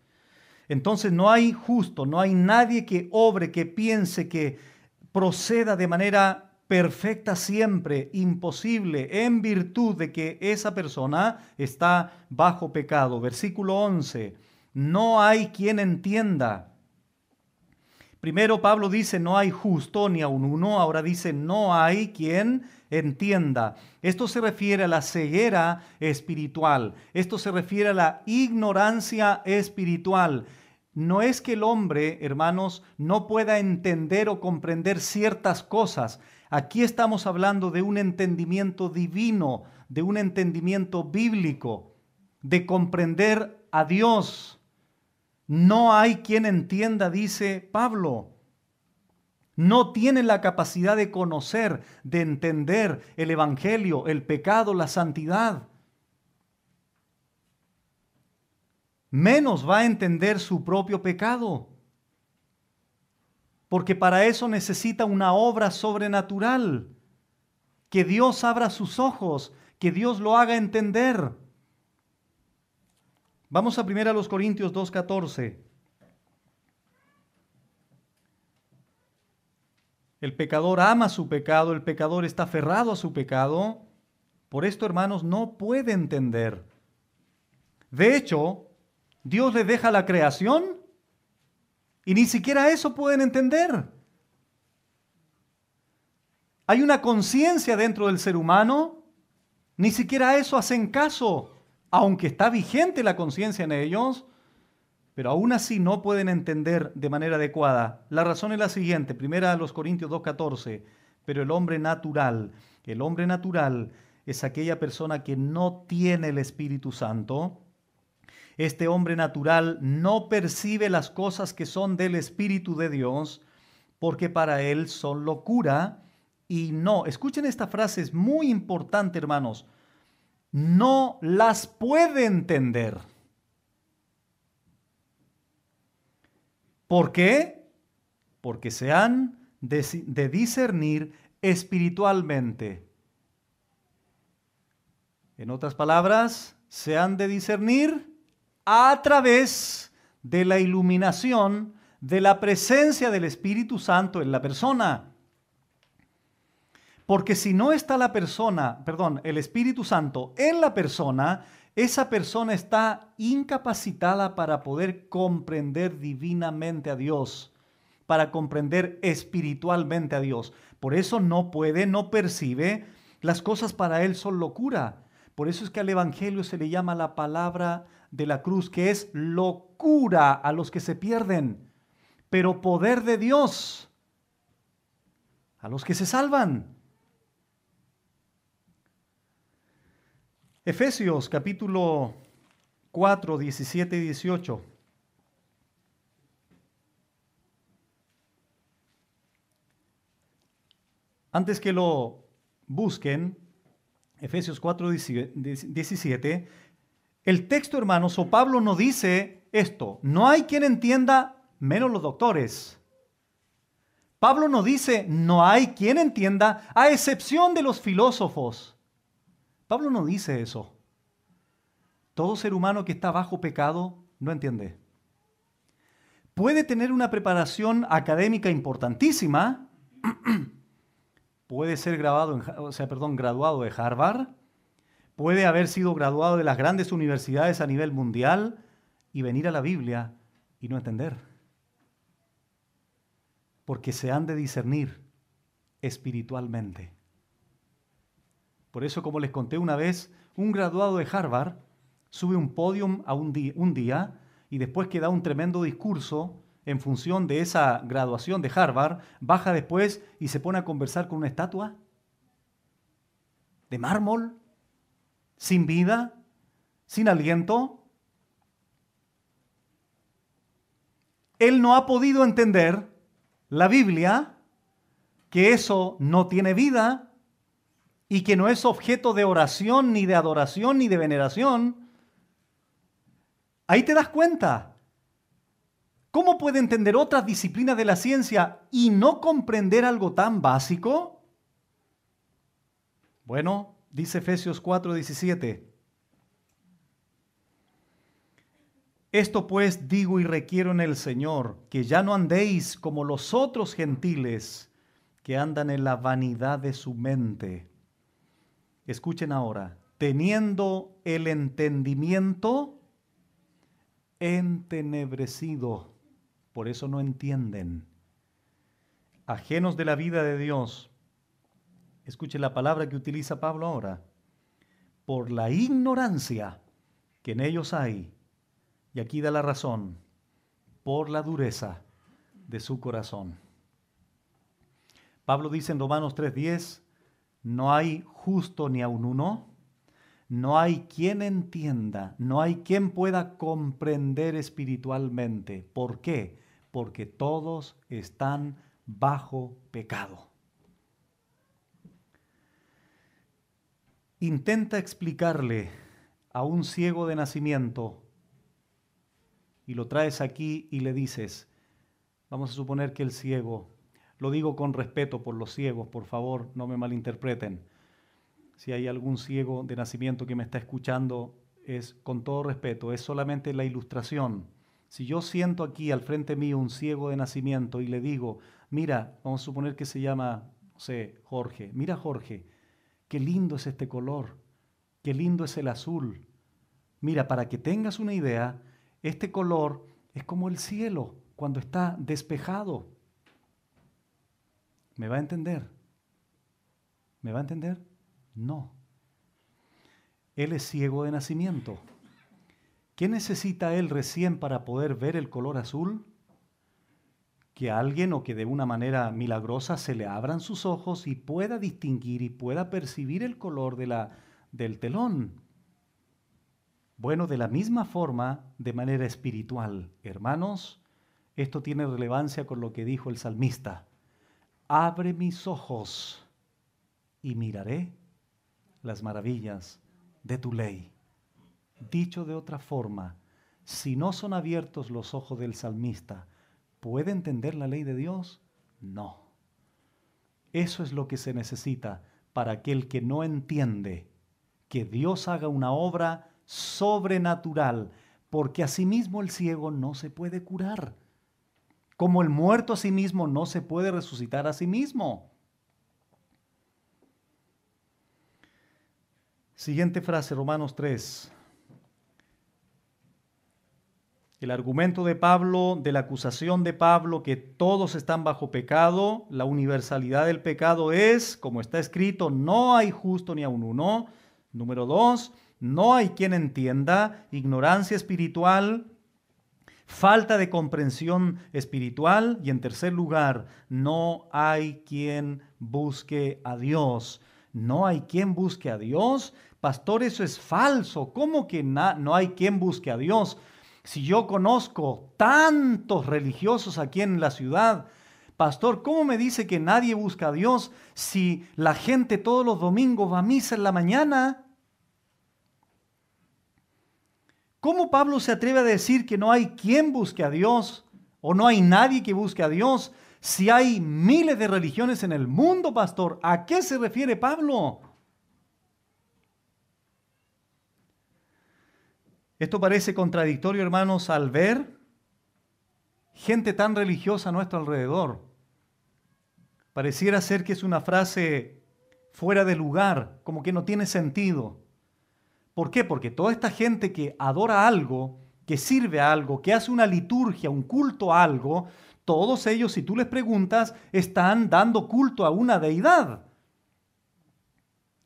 Entonces no hay justo, no hay nadie que obre, que piense, que proceda de manera perfecta siempre, imposible, en virtud de que esa persona está bajo pecado. Versículo 11, no hay quien entienda. Primero Pablo dice no hay justo ni aun uno, ahora dice no hay quien entienda. Esto se refiere a la ceguera espiritual, esto se refiere a la ignorancia espiritual. No es que el hombre, hermanos, no pueda entender o comprender ciertas cosas. Aquí estamos hablando de un entendimiento divino, de un entendimiento bíblico, de comprender a Dios. No hay quien entienda, dice Pablo. No tiene la capacidad de conocer, de entender el evangelio, el pecado, la santidad. Menos va a entender su propio pecado. Porque para eso necesita una obra sobrenatural. Que Dios abra sus ojos, que Dios lo haga entender. Vamos a 1 Corintios 2:14. El pecador ama su pecado, el pecador está aferrado a su pecado. Por esto, hermanos, no puede entender. De hecho, Dios les deja la creación y ni siquiera eso pueden entender. Hay una conciencia dentro del ser humano, ni siquiera eso hacen caso. Aunque está vigente la conciencia en ellos, pero aún así no pueden entender de manera adecuada. La razón es la siguiente, 1 Corintios 2:14, pero el hombre natural es aquella persona que no tiene el Espíritu Santo. Este hombre natural no percibe las cosas que son del Espíritu de Dios, porque para él son locura y no. Escuchen esta frase, es muy importante, hermanos. No las puede entender. ¿Por qué? Porque se han de discernir espiritualmente. En otras palabras, se han de discernir a través de la iluminación de la presencia del Espíritu Santo en la persona. Porque si no está el Espíritu Santo en la persona, esa persona está incapacitada para poder comprender divinamente a Dios, para comprender espiritualmente a Dios. Por eso no percibe, las cosas para él son locura. Por eso es que al Evangelio se le llama la palabra de la cruz, que es locura a los que se pierden, pero poder de Dios a los que se salvan. Efesios capítulo 4, 17 y 18. Antes que lo busquen, Efesios 4, 17, el texto, hermanos, o Pablo nos dice esto: no hay quien entienda, menos los doctores. Pablo nos dice, no hay quien entienda, a excepción de los filósofos. Pablo no dice eso. Todo ser humano que está bajo pecado no entiende. Puede tener una preparación académica importantísima, puede ser graduado de Harvard, puede haber sido graduado de las grandes universidades a nivel mundial y venir a la Biblia y no entender. Porque se han de discernir espiritualmente. Por eso, como les conté una vez, un graduado de Harvard sube un podium un día y después que da un tremendo discurso en función de esa graduación de Harvard, baja después y se pone a conversar con una estatua de mármol, sin vida, sin aliento. Él no ha podido entender la Biblia, que eso no tiene vida, y que no es objeto de oración, ni de adoración, ni de veneración. Ahí te das cuenta. ¿Cómo puede entender otras disciplinas de la ciencia y no comprender algo tan básico? Bueno, dice Efesios 4:17. Esto pues digo y requiero en el Señor, que ya no andéis como los otros gentiles, que andan en la vanidad de su mente. Escuchen ahora, teniendo el entendimiento entenebrecido, por eso no entienden, ajenos de la vida de Dios. Escuchen la palabra que utiliza Pablo ahora, por la ignorancia que en ellos hay, y aquí da la razón, por la dureza de su corazón. Pablo dice en Romanos 3:10, no hay justo ni aun uno, no hay quien entienda, no hay quien pueda comprender espiritualmente. ¿Por qué? Porque todos están bajo pecado. Intenta explicarle a un ciego de nacimiento y lo traes aquí y le dices, vamos a suponer que el ciego, lo digo con respeto por los ciegos, por favor, no me malinterpreten. Si hay algún ciego de nacimiento que me está escuchando, es con todo respeto, es solamente la ilustración. Si yo siento aquí al frente mío un ciego de nacimiento y le digo, mira, vamos a suponer que se llama, no sé, Jorge, mira Jorge, qué lindo es este color, qué lindo es el azul. Mira, para que tengas una idea, este color es como el cielo cuando está despejado. ¿Me va a entender? ¿Me va a entender? No. Él es ciego de nacimiento. ¿Qué necesita él recién para poder ver el color azul? Que alguien o que de una manera milagrosa se le abran sus ojos y pueda distinguir y pueda percibir el color del telón. Bueno, de la misma forma, de manera espiritual, hermanos, esto tiene relevancia con lo que dijo el salmista. Abre mis ojos y miraré las maravillas de tu ley. Dicho de otra forma, si no son abiertos los ojos del salmista, ¿puede entender la ley de Dios? No. Eso es lo que se necesita para aquel que no entiende que Dios haga una obra sobrenatural, porque asimismo el ciego no se puede curar, como el muerto asimismo no se puede resucitar a sí mismo. Siguiente frase, Romanos 3. El argumento de Pablo, de la acusación de Pablo, que todos están bajo pecado, la universalidad del pecado es, como está escrito, no hay justo ni aun uno. Número 2, no hay quien entienda, ignorancia espiritual, falta de comprensión espiritual. Y en tercer lugar, no hay quien busque a Dios. No hay quien busque a Dios. Pastor, eso es falso. ¿Cómo que no hay quien busque a Dios? Si yo conozco tantos religiosos aquí en la ciudad, pastor, ¿cómo me dice que nadie busca a Dios si la gente todos los domingos va a misa en la mañana? ¿Cómo Pablo se atreve a decir que no hay quien busque a Dios o no hay nadie que busque a Dios si hay miles de religiones en el mundo, pastor? ¿A qué se refiere Pablo? Esto parece contradictorio, hermanos, al ver gente tan religiosa a nuestro alrededor. Pareciera ser que es una frase fuera de lugar, como que no tiene sentido. ¿Por qué? Porque toda esta gente que adora algo, que sirve a algo, que hace una liturgia, un culto a algo, todos ellos, si tú les preguntas, están dando culto a una deidad.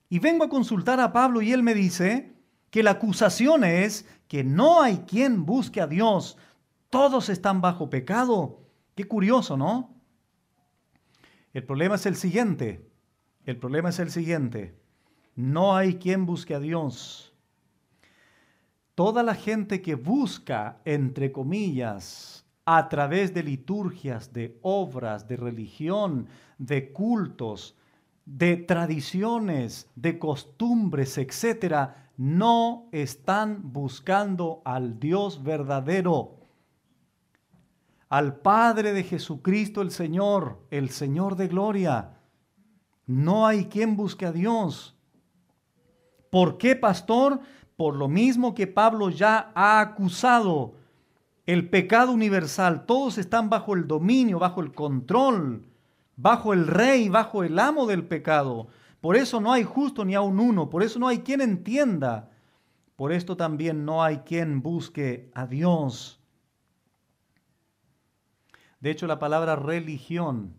Y vengo a consultar a Pablo y él me dice que la acusación es que no hay quien busque a Dios. Todos están bajo pecado. Qué curioso, ¿no? El problema es el siguiente. No hay quien busque a Dios. Toda la gente que busca, entre comillas, a través de liturgias, de obras, de religión, de cultos, de tradiciones, de costumbres, etcétera, no están buscando al Dios verdadero, al Padre de Jesucristo el Señor de gloria. No hay quien busque a Dios. ¿Por qué, pastor? Por lo mismo que Pablo ya ha acusado, el pecado universal. Todos están bajo el dominio, bajo el control bajo el rey, bajo el amo del pecado. Por eso no hay justo ni aun uno, por eso no hay quien entienda. Por esto también no hay quien busque a Dios. De hecho, la palabra religión,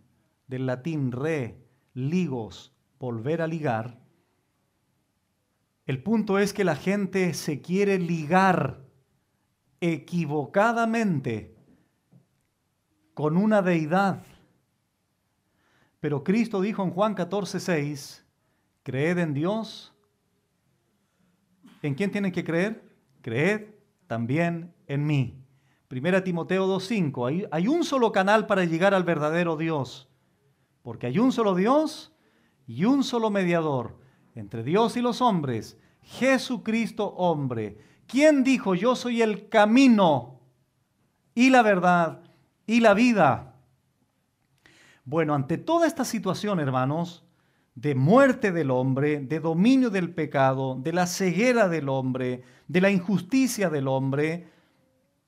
del latín re, ligos, volver a ligar, el punto es que la gente se quiere ligar equivocadamente con una deidad. Pero Cristo dijo en Juan 14:6, creed en Dios. ¿En quién tienen que creer? Creed también en mí. 1 Timoteo 2:5, hay un solo canal para llegar al verdadero Dios, porque hay un solo Dios y un solo mediador entre Dios y los hombres, Jesucristo hombre. ¿Quién dijo, yo soy el camino y la verdad y la vida? Bueno, ante toda esta situación, hermanos, de muerte del hombre, de dominio del pecado, de la ceguera del hombre, de la injusticia del hombre,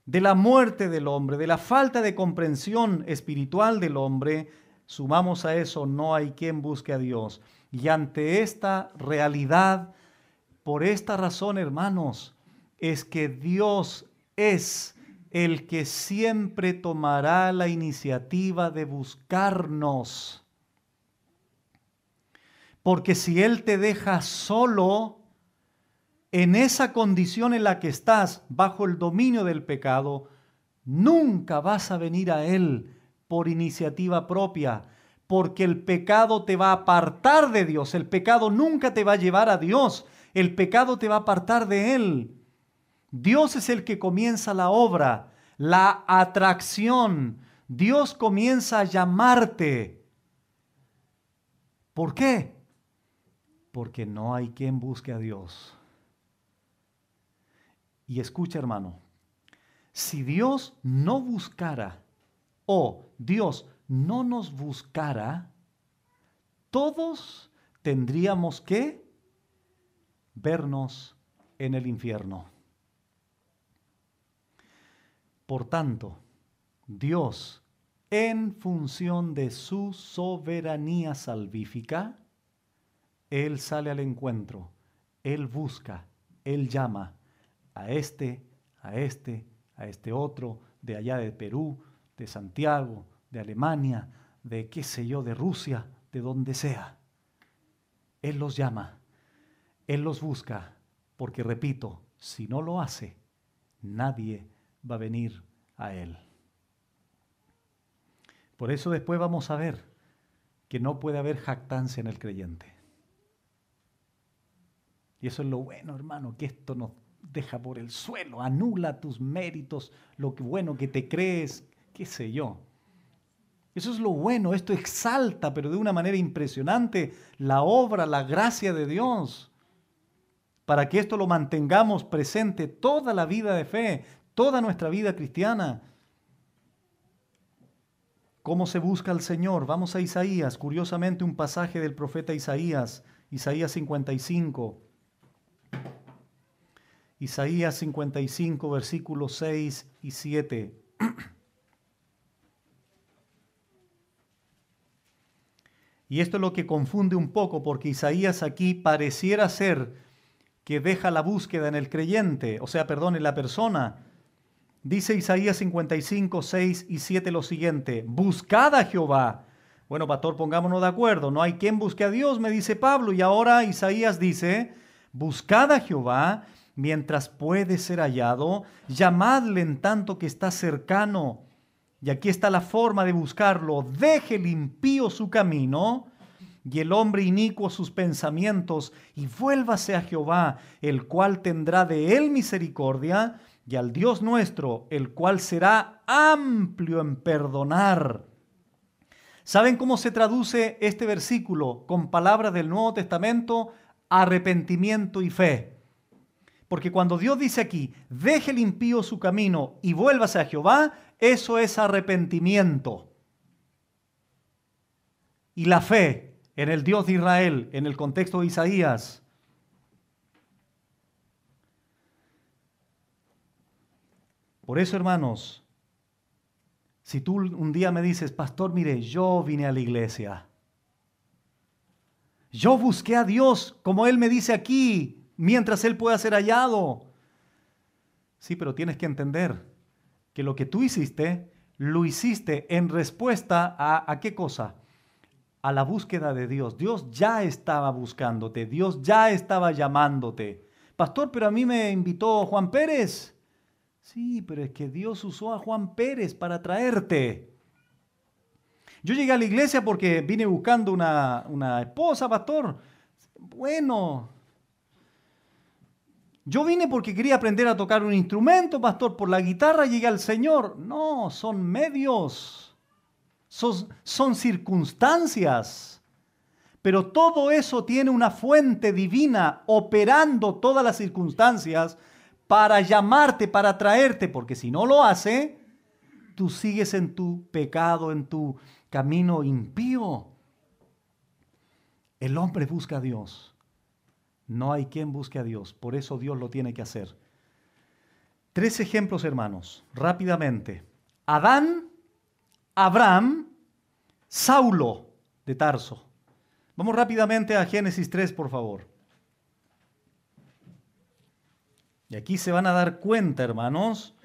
de la muerte del hombre, de la falta de comprensión espiritual del hombre, sumamos a eso, no hay quien busque a Dios. Y ante esta realidad, por esta razón, hermanos, es que Dios es el que siempre tomará la iniciativa de buscarnos. Porque si Él te deja solo, en esa condición en la que estás, bajo el dominio del pecado, nunca vas a venir a Él por iniciativa propia, porque el pecado te va a apartar de Dios. El pecado nunca te va a llevar a Dios. El pecado te va a apartar de Él. Dios es el que comienza la obra, la atracción. Dios comienza a llamarte. ¿Por qué? Porque no hay quien busque a Dios. Y escucha, hermano, si Dios no buscara o Dios no nos buscara, todos tendríamos que vernos en el infierno. Por tanto, Dios, en función de su soberanía salvífica, Él sale al encuentro, Él busca, Él llama a este otro, de allá de Perú, de Santiago, de Alemania, de qué sé yo, de Rusia, de donde sea. Él los llama, Él los busca, porque repito, si no lo hace, nadie va a venir a Él. Por eso después vamos a ver que no puede haber jactancia en el creyente. Y eso es lo bueno, hermano, que esto nos deja por el suelo, anula tus méritos, lo bueno que te crees, qué sé yo. Eso es lo bueno, esto exalta, pero de una manera impresionante, la obra, la gracia de Dios, para que esto lo mantengamos presente toda la vida de fe, toda nuestra vida cristiana. ¿Cómo se busca al Señor? Vamos a Isaías, curiosamente un pasaje del profeta Isaías, Isaías 55. Isaías 55, versículos 6 y 7. Y esto es lo que confunde un poco, porque Isaías aquí pareciera ser que deja la búsqueda en el creyente, en la persona. Dice Isaías 55, 6 y 7 lo siguiente: buscad a Jehová. Bueno, pastor, pongámonos de acuerdo. No hay quien busque a Dios, me dice Pablo. Y ahora Isaías dice: buscad a Jehová mientras puede ser hallado, llamadle en tanto que está cercano. Y aquí está la forma de buscarlo: deje el impío su camino y el hombre inicuo sus pensamientos, y vuélvase a Jehová, el cual tendrá de él misericordia, y al Dios nuestro, el cual será amplio en perdonar. ¿Saben cómo se traduce este versículo con palabras del Nuevo Testamento? Arrepentimiento y fe. Porque cuando Dios dice aquí, deje el impío su camino y vuélvase a Jehová, eso es arrepentimiento. Y la fe en el Dios de Israel, en el contexto de Isaías. Por eso, hermanos, Si tú un día me dices, pastor, mire, yo vine a la iglesia. Yo busqué a Dios, como Él me dice aquí, mientras Él pueda ser hallado. Sí, pero tienes que entender que lo que tú hiciste, lo hiciste en respuesta ¿a qué cosa? A la búsqueda de Dios. Dios ya estaba buscándote, Dios ya estaba llamándote. Pastor, pero a mí me invitó Juan Pérez. Sí, pero es que Dios usó a Juan Pérez para traerte. Yo llegué a la iglesia porque vine buscando una esposa, pastor. Bueno, yo vine porque quería aprender a tocar un instrumento, pastor. Por la guitarra llegué al Señor. No, son medios, son circunstancias. Pero todo eso tiene una fuente divina operando todas las circunstancias para llamarte, para traerte, porque si no lo hace, tú sigues en tu pecado, en tu camino impío. El hombre busca a Dios. No hay quien busque a Dios, por eso Dios lo tiene que hacer. 3 ejemplos, hermanos, rápidamente. Adán, Abraham, Saulo de Tarso. Vamos rápidamente a Génesis 3, por favor. Y aquí se van a dar cuenta, hermanos,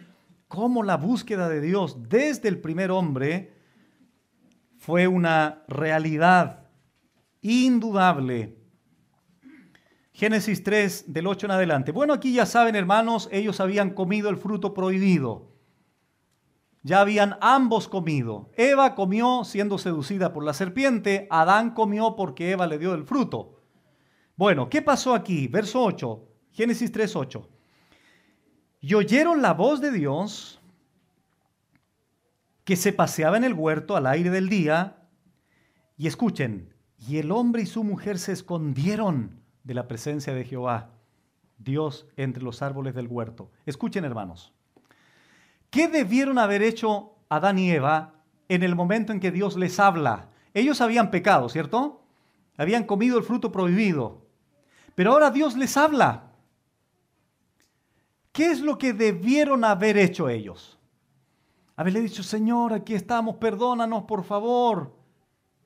cómo la búsqueda de Dios desde el primer hombre fue una realidad indudable. Génesis 3, del 8 en adelante. Bueno, aquí ya saben, hermanos, ellos habían comido el fruto prohibido. Ya habían ambos comido. Eva comió siendo seducida por la serpiente. Adán comió porque Eva le dio el fruto. Bueno, ¿qué pasó aquí? Verso 8, Génesis 3, 8. Y oyeron la voz de Dios que se paseaba en el huerto al aire del día. Y escuchen, y el hombre y su mujer se escondieron de la presencia de Jehová, Dios, entre los árboles del huerto. Escuchen, hermanos. ¿Qué debieron haber hecho Adán y Eva en el momento en que Dios les habla? Ellos habían pecado, ¿cierto? Habían comido el fruto prohibido. Pero ahora Dios les habla. ¿Qué es lo que debieron haber hecho ellos? Haberle dicho, Señor, aquí estamos, perdónanos, por favor.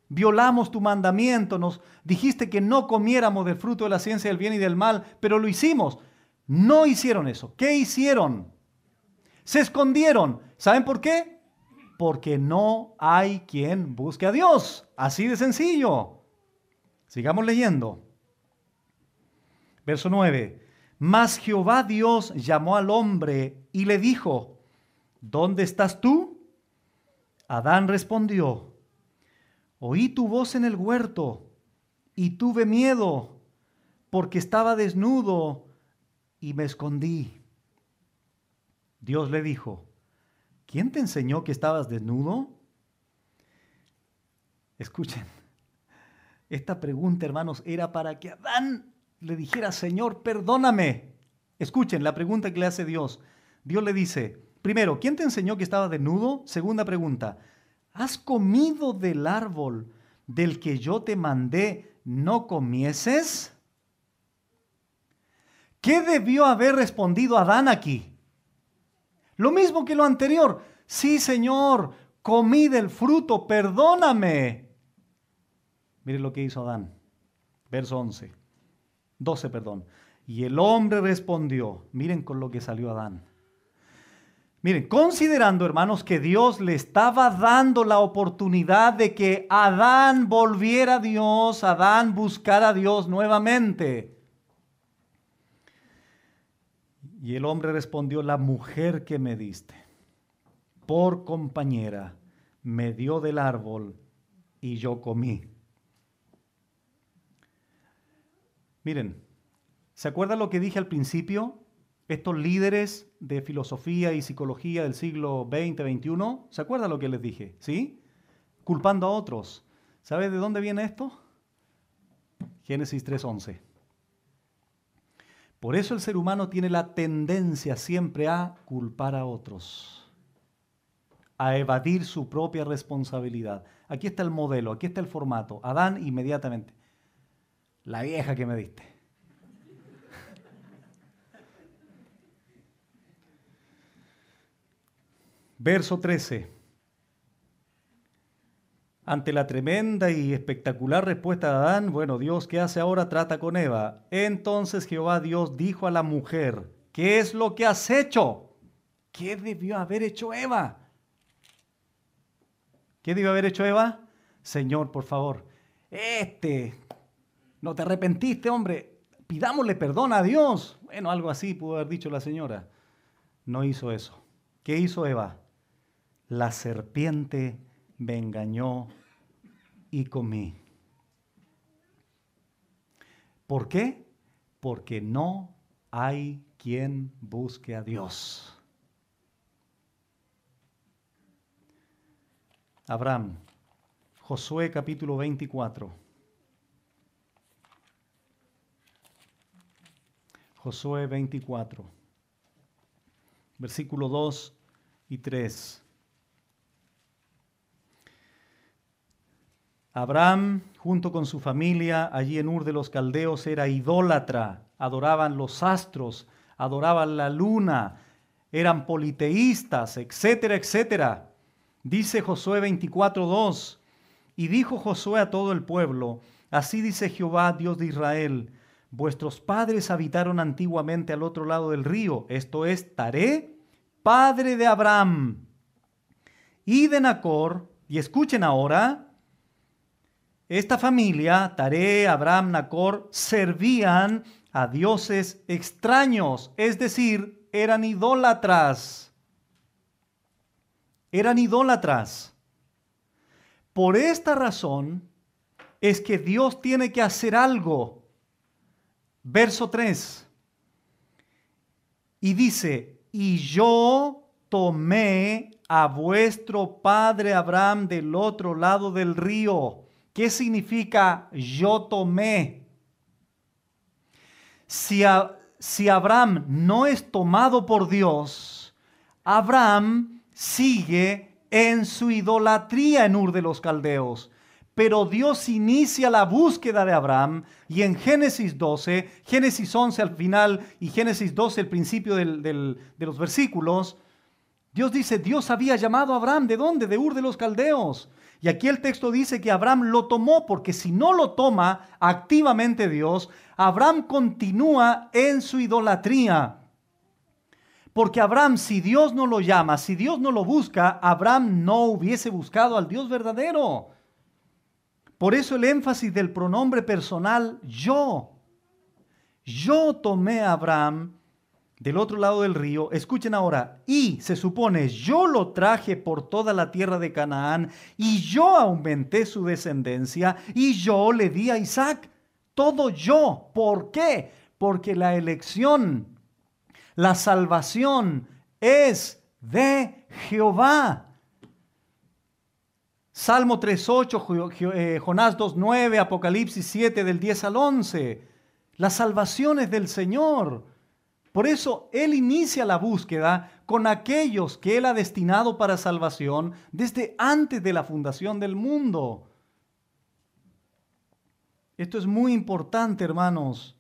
Violamos tu mandamiento, nos dijiste que no comiéramos del fruto de la ciencia del bien y del mal, pero lo hicimos. No hicieron eso. ¿Qué hicieron? Se escondieron. ¿Saben por qué? Porque no hay quien busque a Dios. Así de sencillo. Sigamos leyendo. Verso 9. Mas Jehová Dios llamó al hombre y le dijo, ¿dónde estás tú? Adán respondió, oí tu voz en el huerto y tuve miedo porque estaba desnudo y me escondí. Dios le dijo, ¿quién te enseñó que estabas desnudo? Escuchen, esta pregunta, hermanos, era para que Adán le dijera, Señor, perdóname. Escuchen la pregunta que le hace Dios. Dios le dice, primero, ¿quién te enseñó que estabas desnudo? Segunda pregunta, ¿has comido del árbol del que yo te mandé no comieses? ¿Qué debió haber respondido Adán aquí? Lo mismo que lo anterior. Sí, Señor, comí del fruto, perdóname. Mire lo que hizo Adán. Verso 12, perdón. Y el hombre respondió, miren con lo que salió Adán. Miren, considerando, hermanos, que Dios le estaba dando la oportunidad de que Adán volviera a Dios, Adán buscara a Dios nuevamente. Y el hombre respondió, la mujer que me diste por compañera me dio del árbol y yo comí. Miren, ¿se acuerdan lo que dije al principio? Estos líderes de filosofía y psicología del siglo XX, XXI, ¿se acuerdan lo que les dije? ¿Sí? Culpando a otros. ¿Sabes de dónde viene esto? Génesis 3:11. Por eso el ser humano tiene la tendencia siempre a culpar a otros, a evadir su propia responsabilidad. Aquí está el modelo, aquí está el formato. Adán inmediatamente, la vieja que me diste. Verso 13. Ante la tremenda y espectacular respuesta de Adán, bueno, Dios, ¿qué hace ahora? Trata con Eva. Entonces Jehová Dios dijo a la mujer, ¿qué es lo que has hecho? ¿Qué debió haber hecho Eva? ¿Qué debió haber hecho Eva? Señor, por favor, no te arrepentiste, hombre, pidámosle perdón a Dios. Bueno, algo así pudo haber dicho la señora. No hizo eso. ¿Qué hizo Eva? La serpiente me engañó y comí. ¿Por qué? Porque no hay quien busque a Dios. Abraham, Josué capítulo 24. Josué 24, versículo 2 y 3. Abraham, junto con su familia, allí en Ur de los Caldeos, era idólatra. Adoraban los astros, adoraban la luna, eran politeístas, etcétera, etcétera. Dice Josué 24:2, y dijo Josué a todo el pueblo, así dice Jehová, Dios de Israel, vuestros padres habitaron antiguamente al otro lado del río, esto es Taré, padre de Abraham, y de Nacor, y escuchen ahora, esta familia, Taré, Abraham, Nacor, servían a dioses extraños, es decir, eran idólatras. Eran idólatras. Por esta razón es que Dios tiene que hacer algo. Verso 3. Y dice, y yo tomé a vuestro padre Abraham del otro lado del río. ¿Qué significa yo tomé? Si Abraham no es tomado por Dios, Abraham sigue en su idolatría en Ur de los Caldeos. Pero Dios inicia la búsqueda de Abraham y en Génesis 12, Génesis 11 al final y Génesis 12 el principio de los versículos, Dios dice, Dios había llamado a Abraham, ¿de dónde? De Ur de los Caldeos. Y aquí el texto dice que Abraham lo tomó, porque si no lo toma activamente Dios, Abraham continúa en su idolatría. Porque Abraham, si Dios no lo llama, si Dios no lo busca, Abraham no hubiese buscado al Dios verdadero. Por eso el énfasis del pronombre personal yo. Yo tomé a Abraham del otro lado del río, escuchen ahora, y se supone, yo lo traje por toda la tierra de Canaán, y yo aumenté su descendencia, y yo le di a Isaac, todo yo. ¿Por qué? Porque la elección, la salvación es de Jehová. Salmo 3:8, Jonás 2:9, Apocalipsis 7 del 10 al 11. La salvación es del Señor. Por eso Él inicia la búsqueda con aquellos que Él ha destinado para salvación desde antes de la fundación del mundo. Esto es muy importante, hermanos.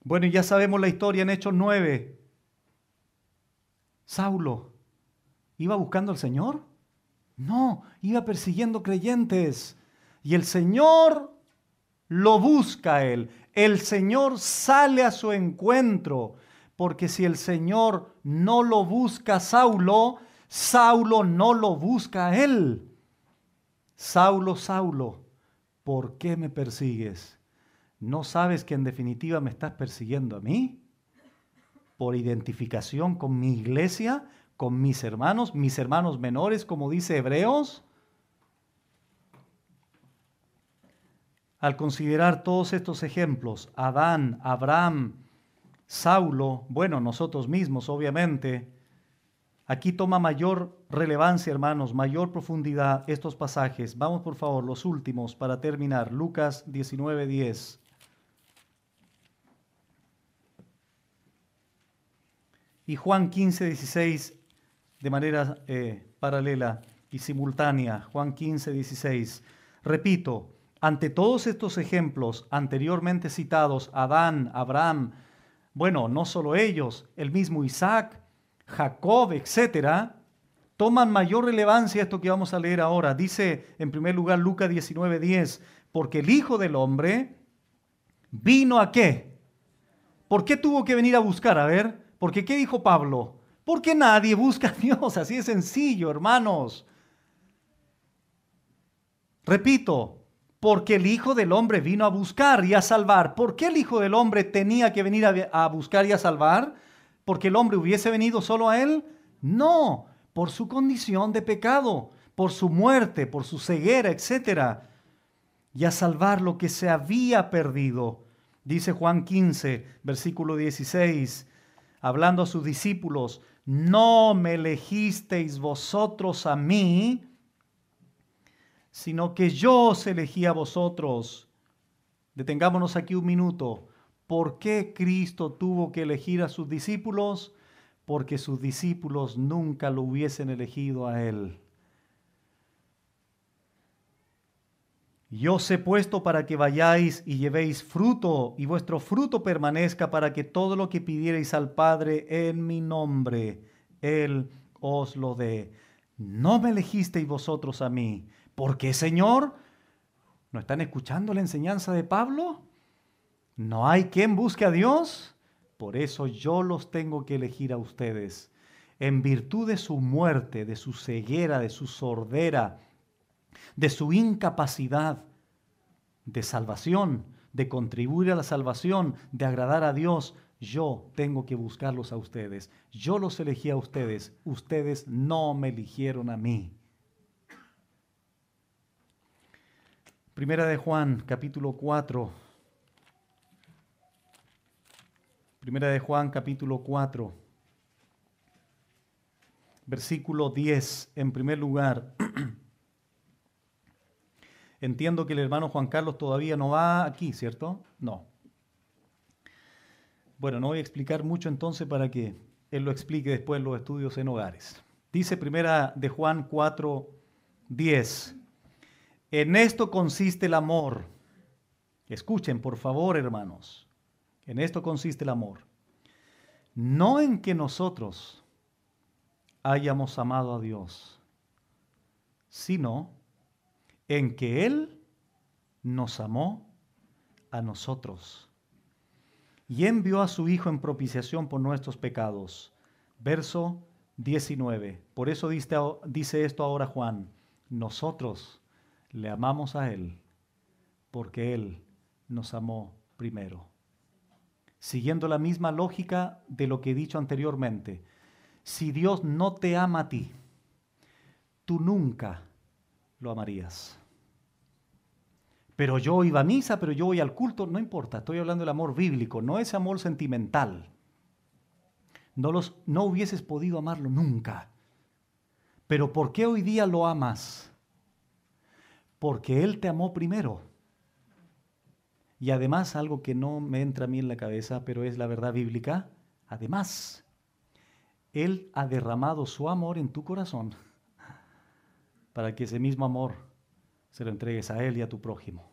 Bueno, ya sabemos la historia en Hechos 9. Saulo, ¿iba buscando al Señor? No, iba persiguiendo creyentes. Y el Señor lo busca a él. El Señor sale a su encuentro. Porque si el Señor no lo busca a Saulo, Saulo no lo busca a él. Saulo, Saulo, ¿por qué me persigues? ¿No sabes que en definitiva me estás persiguiendo a mí? Por identificación con mi iglesia, con mis hermanos menores, como dice Hebreos. Al considerar todos estos ejemplos, Adán, Abraham, Saulo, bueno, nosotros mismos, obviamente, aquí toma mayor relevancia, hermanos, mayor profundidad estos pasajes. Vamos, por favor, los últimos para terminar. Lucas 19:10. Y Juan 15:16 de manera paralela y simultánea. Juan 15:16. Repito, ante todos estos ejemplos anteriormente citados, Adán, Abraham, bueno, no solo ellos, el mismo Isaac, Jacob, etc., toman mayor relevancia esto que vamos a leer ahora. Dice en primer lugar Lucas 19:10, porque el Hijo del Hombre vino ¿a qué? ¿Por qué tuvo que venir a buscar? A ver, porque ¿qué dijo Pablo? Porque nadie busca a Dios, así de sencillo, hermanos. Repito, porque el Hijo del Hombre vino a buscar y a salvar. ¿Por qué el Hijo del Hombre tenía que venir a buscar y a salvar? ¿Porque el hombre hubiese venido solo a él? No, por su condición de pecado, por su muerte, por su ceguera, etcétera, y a salvar lo que se había perdido. Dice Juan 15, versículo 16, hablando a sus discípulos, no me elegisteis vosotros a mí, sino que yo os elegí a vosotros. Detengámonos aquí un minuto. ¿Por qué Cristo tuvo que elegir a sus discípulos? Porque sus discípulos nunca lo hubiesen elegido a Él. Yo os he puesto para que vayáis y llevéis fruto, y vuestro fruto permanezca, para que todo lo que pidierais al Padre en mi nombre, Él os lo dé. No me elegisteis vosotros a mí. ¿Por qué, Señor? ¿No están escuchando la enseñanza de Pablo? ¿No hay quien busque a Dios? Por eso yo los tengo que elegir a ustedes. En virtud de su muerte, de su ceguera, de su sordera, de su incapacidad de salvación, de contribuir a la salvación, de agradar a Dios, yo tengo que buscarlos a ustedes. Yo los elegí a ustedes. Ustedes no me eligieron a mí. Primera de Juan, capítulo 4. Primera de Juan, capítulo 4. Versículo 10, en primer lugar. Entiendo que el hermano Juan Carlos todavía no va aquí, ¿cierto? No. Bueno, no voy a explicar mucho entonces para que él lo explique después en los estudios en hogares. Dice primera de Juan 4, 10. En esto consiste el amor. Escuchen, por favor, hermanos. En esto consiste el amor. No en que nosotros hayamos amado a Dios, sino en que Él nos amó a nosotros y envió a su Hijo en propiciación por nuestros pecados. Verso 19. Por eso dice esto ahora Juan. Nosotros le amamos a Él porque Él nos amó primero. Siguiendo la misma lógica de lo que he dicho anteriormente. Si Dios no te ama a ti, tú nunca lo amarías. Pero yo iba a misa, pero yo voy al culto, no importa, estoy hablando del amor bíblico, no ese amor sentimental. No hubieses podido amarlo nunca. Pero ¿por qué hoy día lo amas? Porque Él te amó primero. Y además, algo que no me entra a mí en la cabeza, pero es la verdad bíblica, además, Él ha derramado su amor en tu corazón para que ese mismo amor se lo entregues a Él y a tu prójimo.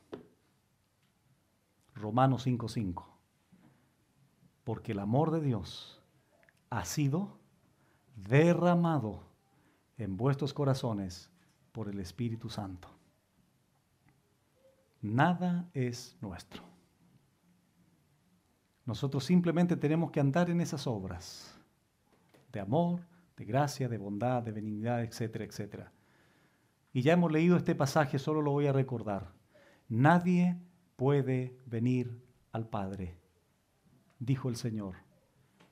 Romanos 5:5. Porque el amor de Dios ha sido derramado en vuestros corazones por el Espíritu Santo. Nada es nuestro. Nosotros simplemente tenemos que andar en esas obras de amor, de gracia, de bondad, de benignidad, etcétera, etcétera. Y ya hemos leído este pasaje, solo lo voy a recordar. Nadie puede venir al Padre, dijo el Señor,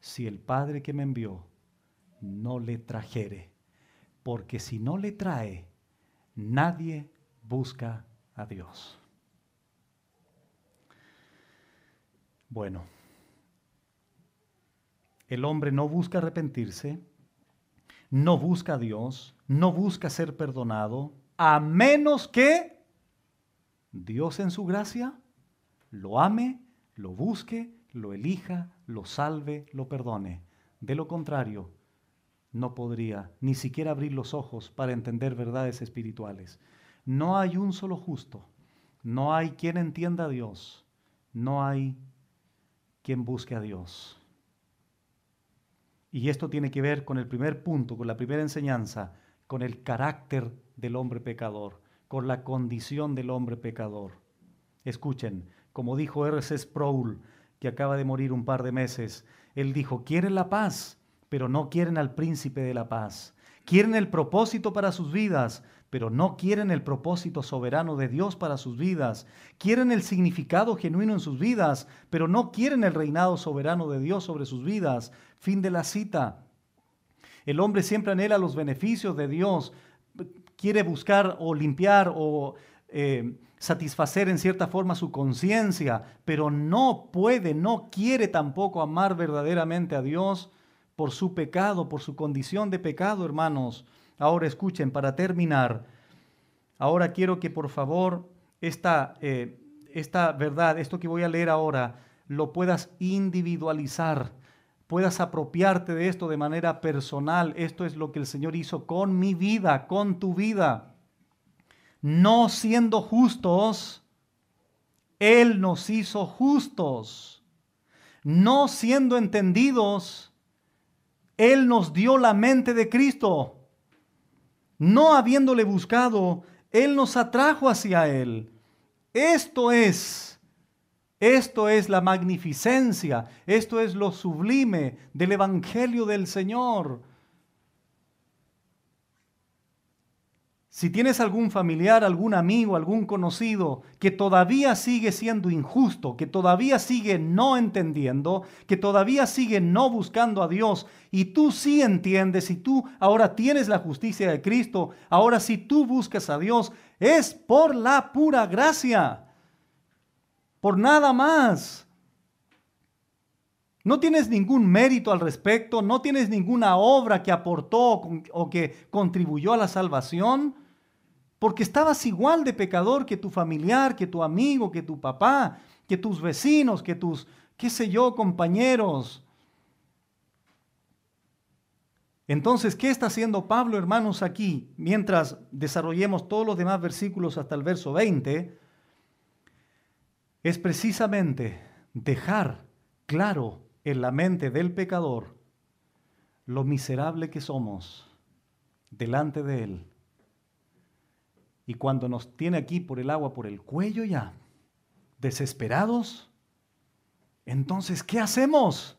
si el Padre que me envió no le trajere, porque si no le trae, nadie busca a Dios. Bueno, el hombre no busca arrepentirse, no busca a Dios, no busca ser perdonado, a menos que Dios en su gracia lo ame, lo busque, lo elija, lo salve, lo perdone. De lo contrario, no podría ni siquiera abrir los ojos para entender verdades espirituales. No hay un solo justo, no hay quien entienda a Dios, no hay quien busque a Dios. Y esto tiene que ver con el primer punto, con la primera enseñanza. con el carácter del hombre pecador, con la condición del hombre pecador. Escuchen, como dijo R.C. Sproul, que acaba de morir un par de meses, él dijo, quieren la paz, pero no quieren al príncipe de la paz. Quieren el propósito para sus vidas, pero no quieren el propósito soberano de Dios para sus vidas. Quieren el significado genuino en sus vidas, pero no quieren el reinado soberano de Dios sobre sus vidas. Fin de la cita. El hombre siempre anhela los beneficios de Dios, quiere buscar o limpiar o satisfacer en cierta forma su conciencia, pero no puede, no quiere tampoco amar verdaderamente a Dios por su pecado, por su condición de pecado, hermanos. Ahora escuchen, para terminar, ahora quiero que por favor esta verdad, esto que voy a leer ahora, lo puedas individualizar, puedas apropiarte de esto de manera personal. Esto es lo que el Señor hizo con mi vida, con tu vida. No siendo justos, Él nos hizo justos. No siendo entendidos, Él nos dio la mente de Cristo. No habiéndole buscado, Él nos atrajo hacia Él. Esto es la magnificencia, esto es lo sublime del Evangelio del Señor. Si tienes algún familiar, algún amigo, algún conocido que todavía sigue siendo injusto, que todavía sigue no entendiendo, que todavía sigue no buscando a Dios, y tú sí entiendes, y tú ahora tienes la justicia de Cristo, ahora si tú buscas a Dios, es por la pura gracia, por nada más. No tienes ningún mérito al respecto, no tienes ninguna obra que aportó o que contribuyó a la salvación. Porque estabas igual de pecador que tu familiar, que tu amigo, que tu papá, que tus vecinos, que tus, qué sé yo, compañeros. Entonces, ¿qué está haciendo Pablo, hermanos, aquí? Mientras desarrollemos todos los demás versículos hasta el verso 20, es precisamente dejar claro en la mente del pecador lo miserable que somos delante de Él. Y cuando nos tiene aquí por el agua por el cuello ya, desesperados, entonces, ¿qué hacemos?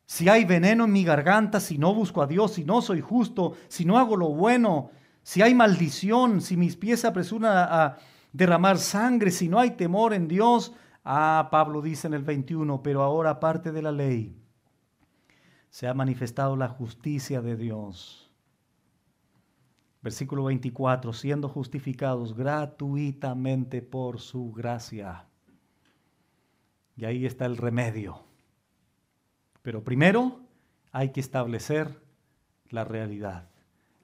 Si hay veneno en mi garganta, si no busco a Dios, si no soy justo, si no hago lo bueno, si hay maldición, si mis pies se apresuran a derramar sangre, si no hay temor en Dios. Pablo dice en el 21, pero ahora aparte de la ley, se ha manifestado la justicia de Dios. Versículo 24, siendo justificados gratuitamente por su gracia. Y ahí está el remedio. Pero primero hay que establecer la realidad,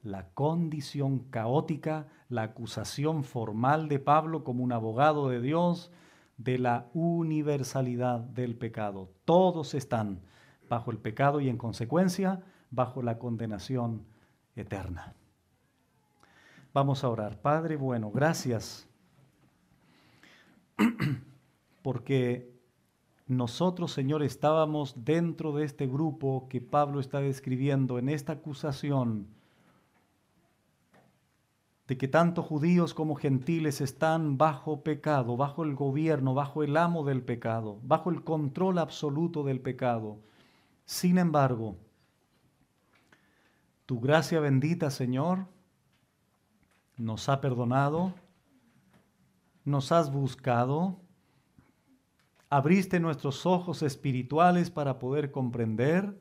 la condición caótica, la acusación formal de Pablo como un abogado de Dios de la universalidad del pecado. Todos están bajo el pecado y en consecuencia bajo la condenación eterna. Vamos a orar. Padre bueno, gracias porque nosotros, Señor, estábamos dentro de este grupo que Pablo está describiendo en esta acusación de que tanto judíos como gentiles están bajo pecado, bajo el gobierno, bajo el amo del pecado, bajo el control absoluto del pecado. Sin embargo, tu gracia bendita, Señor, nos ha perdonado, nos has buscado, abriste nuestros ojos espirituales para poder comprender,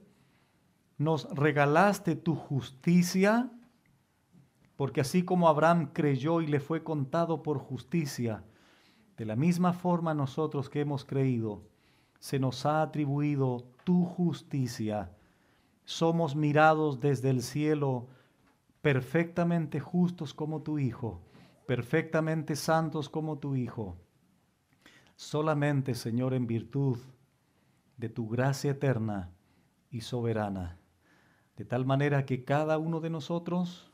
nos regalaste tu justicia, porque así como Abraham creyó y le fue contado por justicia, de la misma forma nosotros que hemos creído, se nos ha atribuido tu justicia. Somos mirados desde el cielo perfectamente justos como tu Hijo, perfectamente santos como tu Hijo. Solamente, Señor, en virtud de tu gracia eterna y soberana, de tal manera que cada uno de nosotros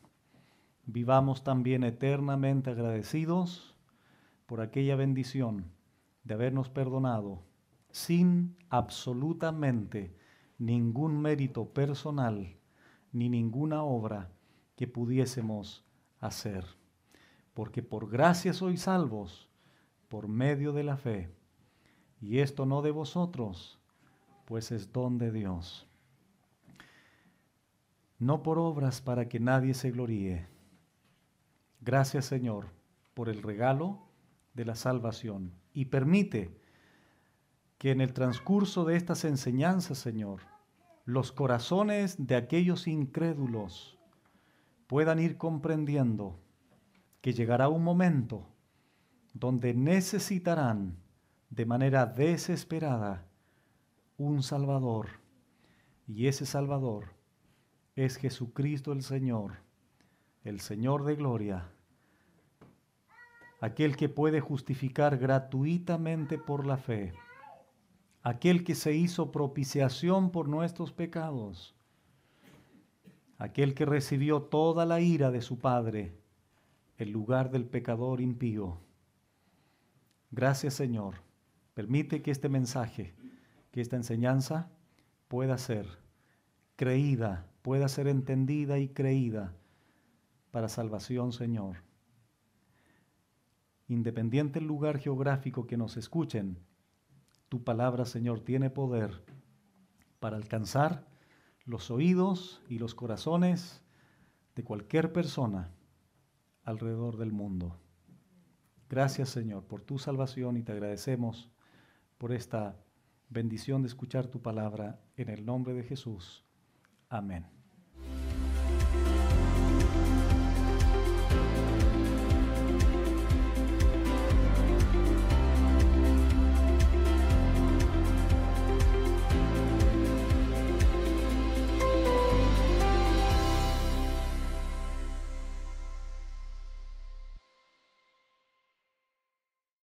vivamos también eternamente agradecidos por aquella bendición de habernos perdonado sin absolutamente ningún mérito personal, ni ninguna obra que pudiésemos hacer. Porque por gracia sois salvos, por medio de la fe. Y esto no de vosotros, pues es don de Dios. No por obras para que nadie se gloríe. Gracias, Señor, por el regalo de la salvación. Y permite que en el transcurso de estas enseñanzas, Señor, los corazones de aquellos incrédulos puedan ir comprendiendo que llegará un momento donde necesitarán de manera desesperada un Salvador. Y ese Salvador es Jesucristo el Señor de gloria, aquel que puede justificar gratuitamente por la fe, aquel que se hizo propiciación por nuestros pecados, aquel que recibió toda la ira de su Padre en lugar del pecador impío. Gracias, Señor. Permite que este mensaje, que esta enseñanza pueda ser creída, pueda ser entendida y creída para salvación, Señor. Independiente del lugar geográfico que nos escuchen, tu palabra, Señor, tiene poder para alcanzar los oídos y los corazones de cualquier persona alrededor del mundo. Gracias, Señor, por tu salvación y te agradecemos por esta bendición de escuchar tu palabra en el nombre de Jesús. Amén.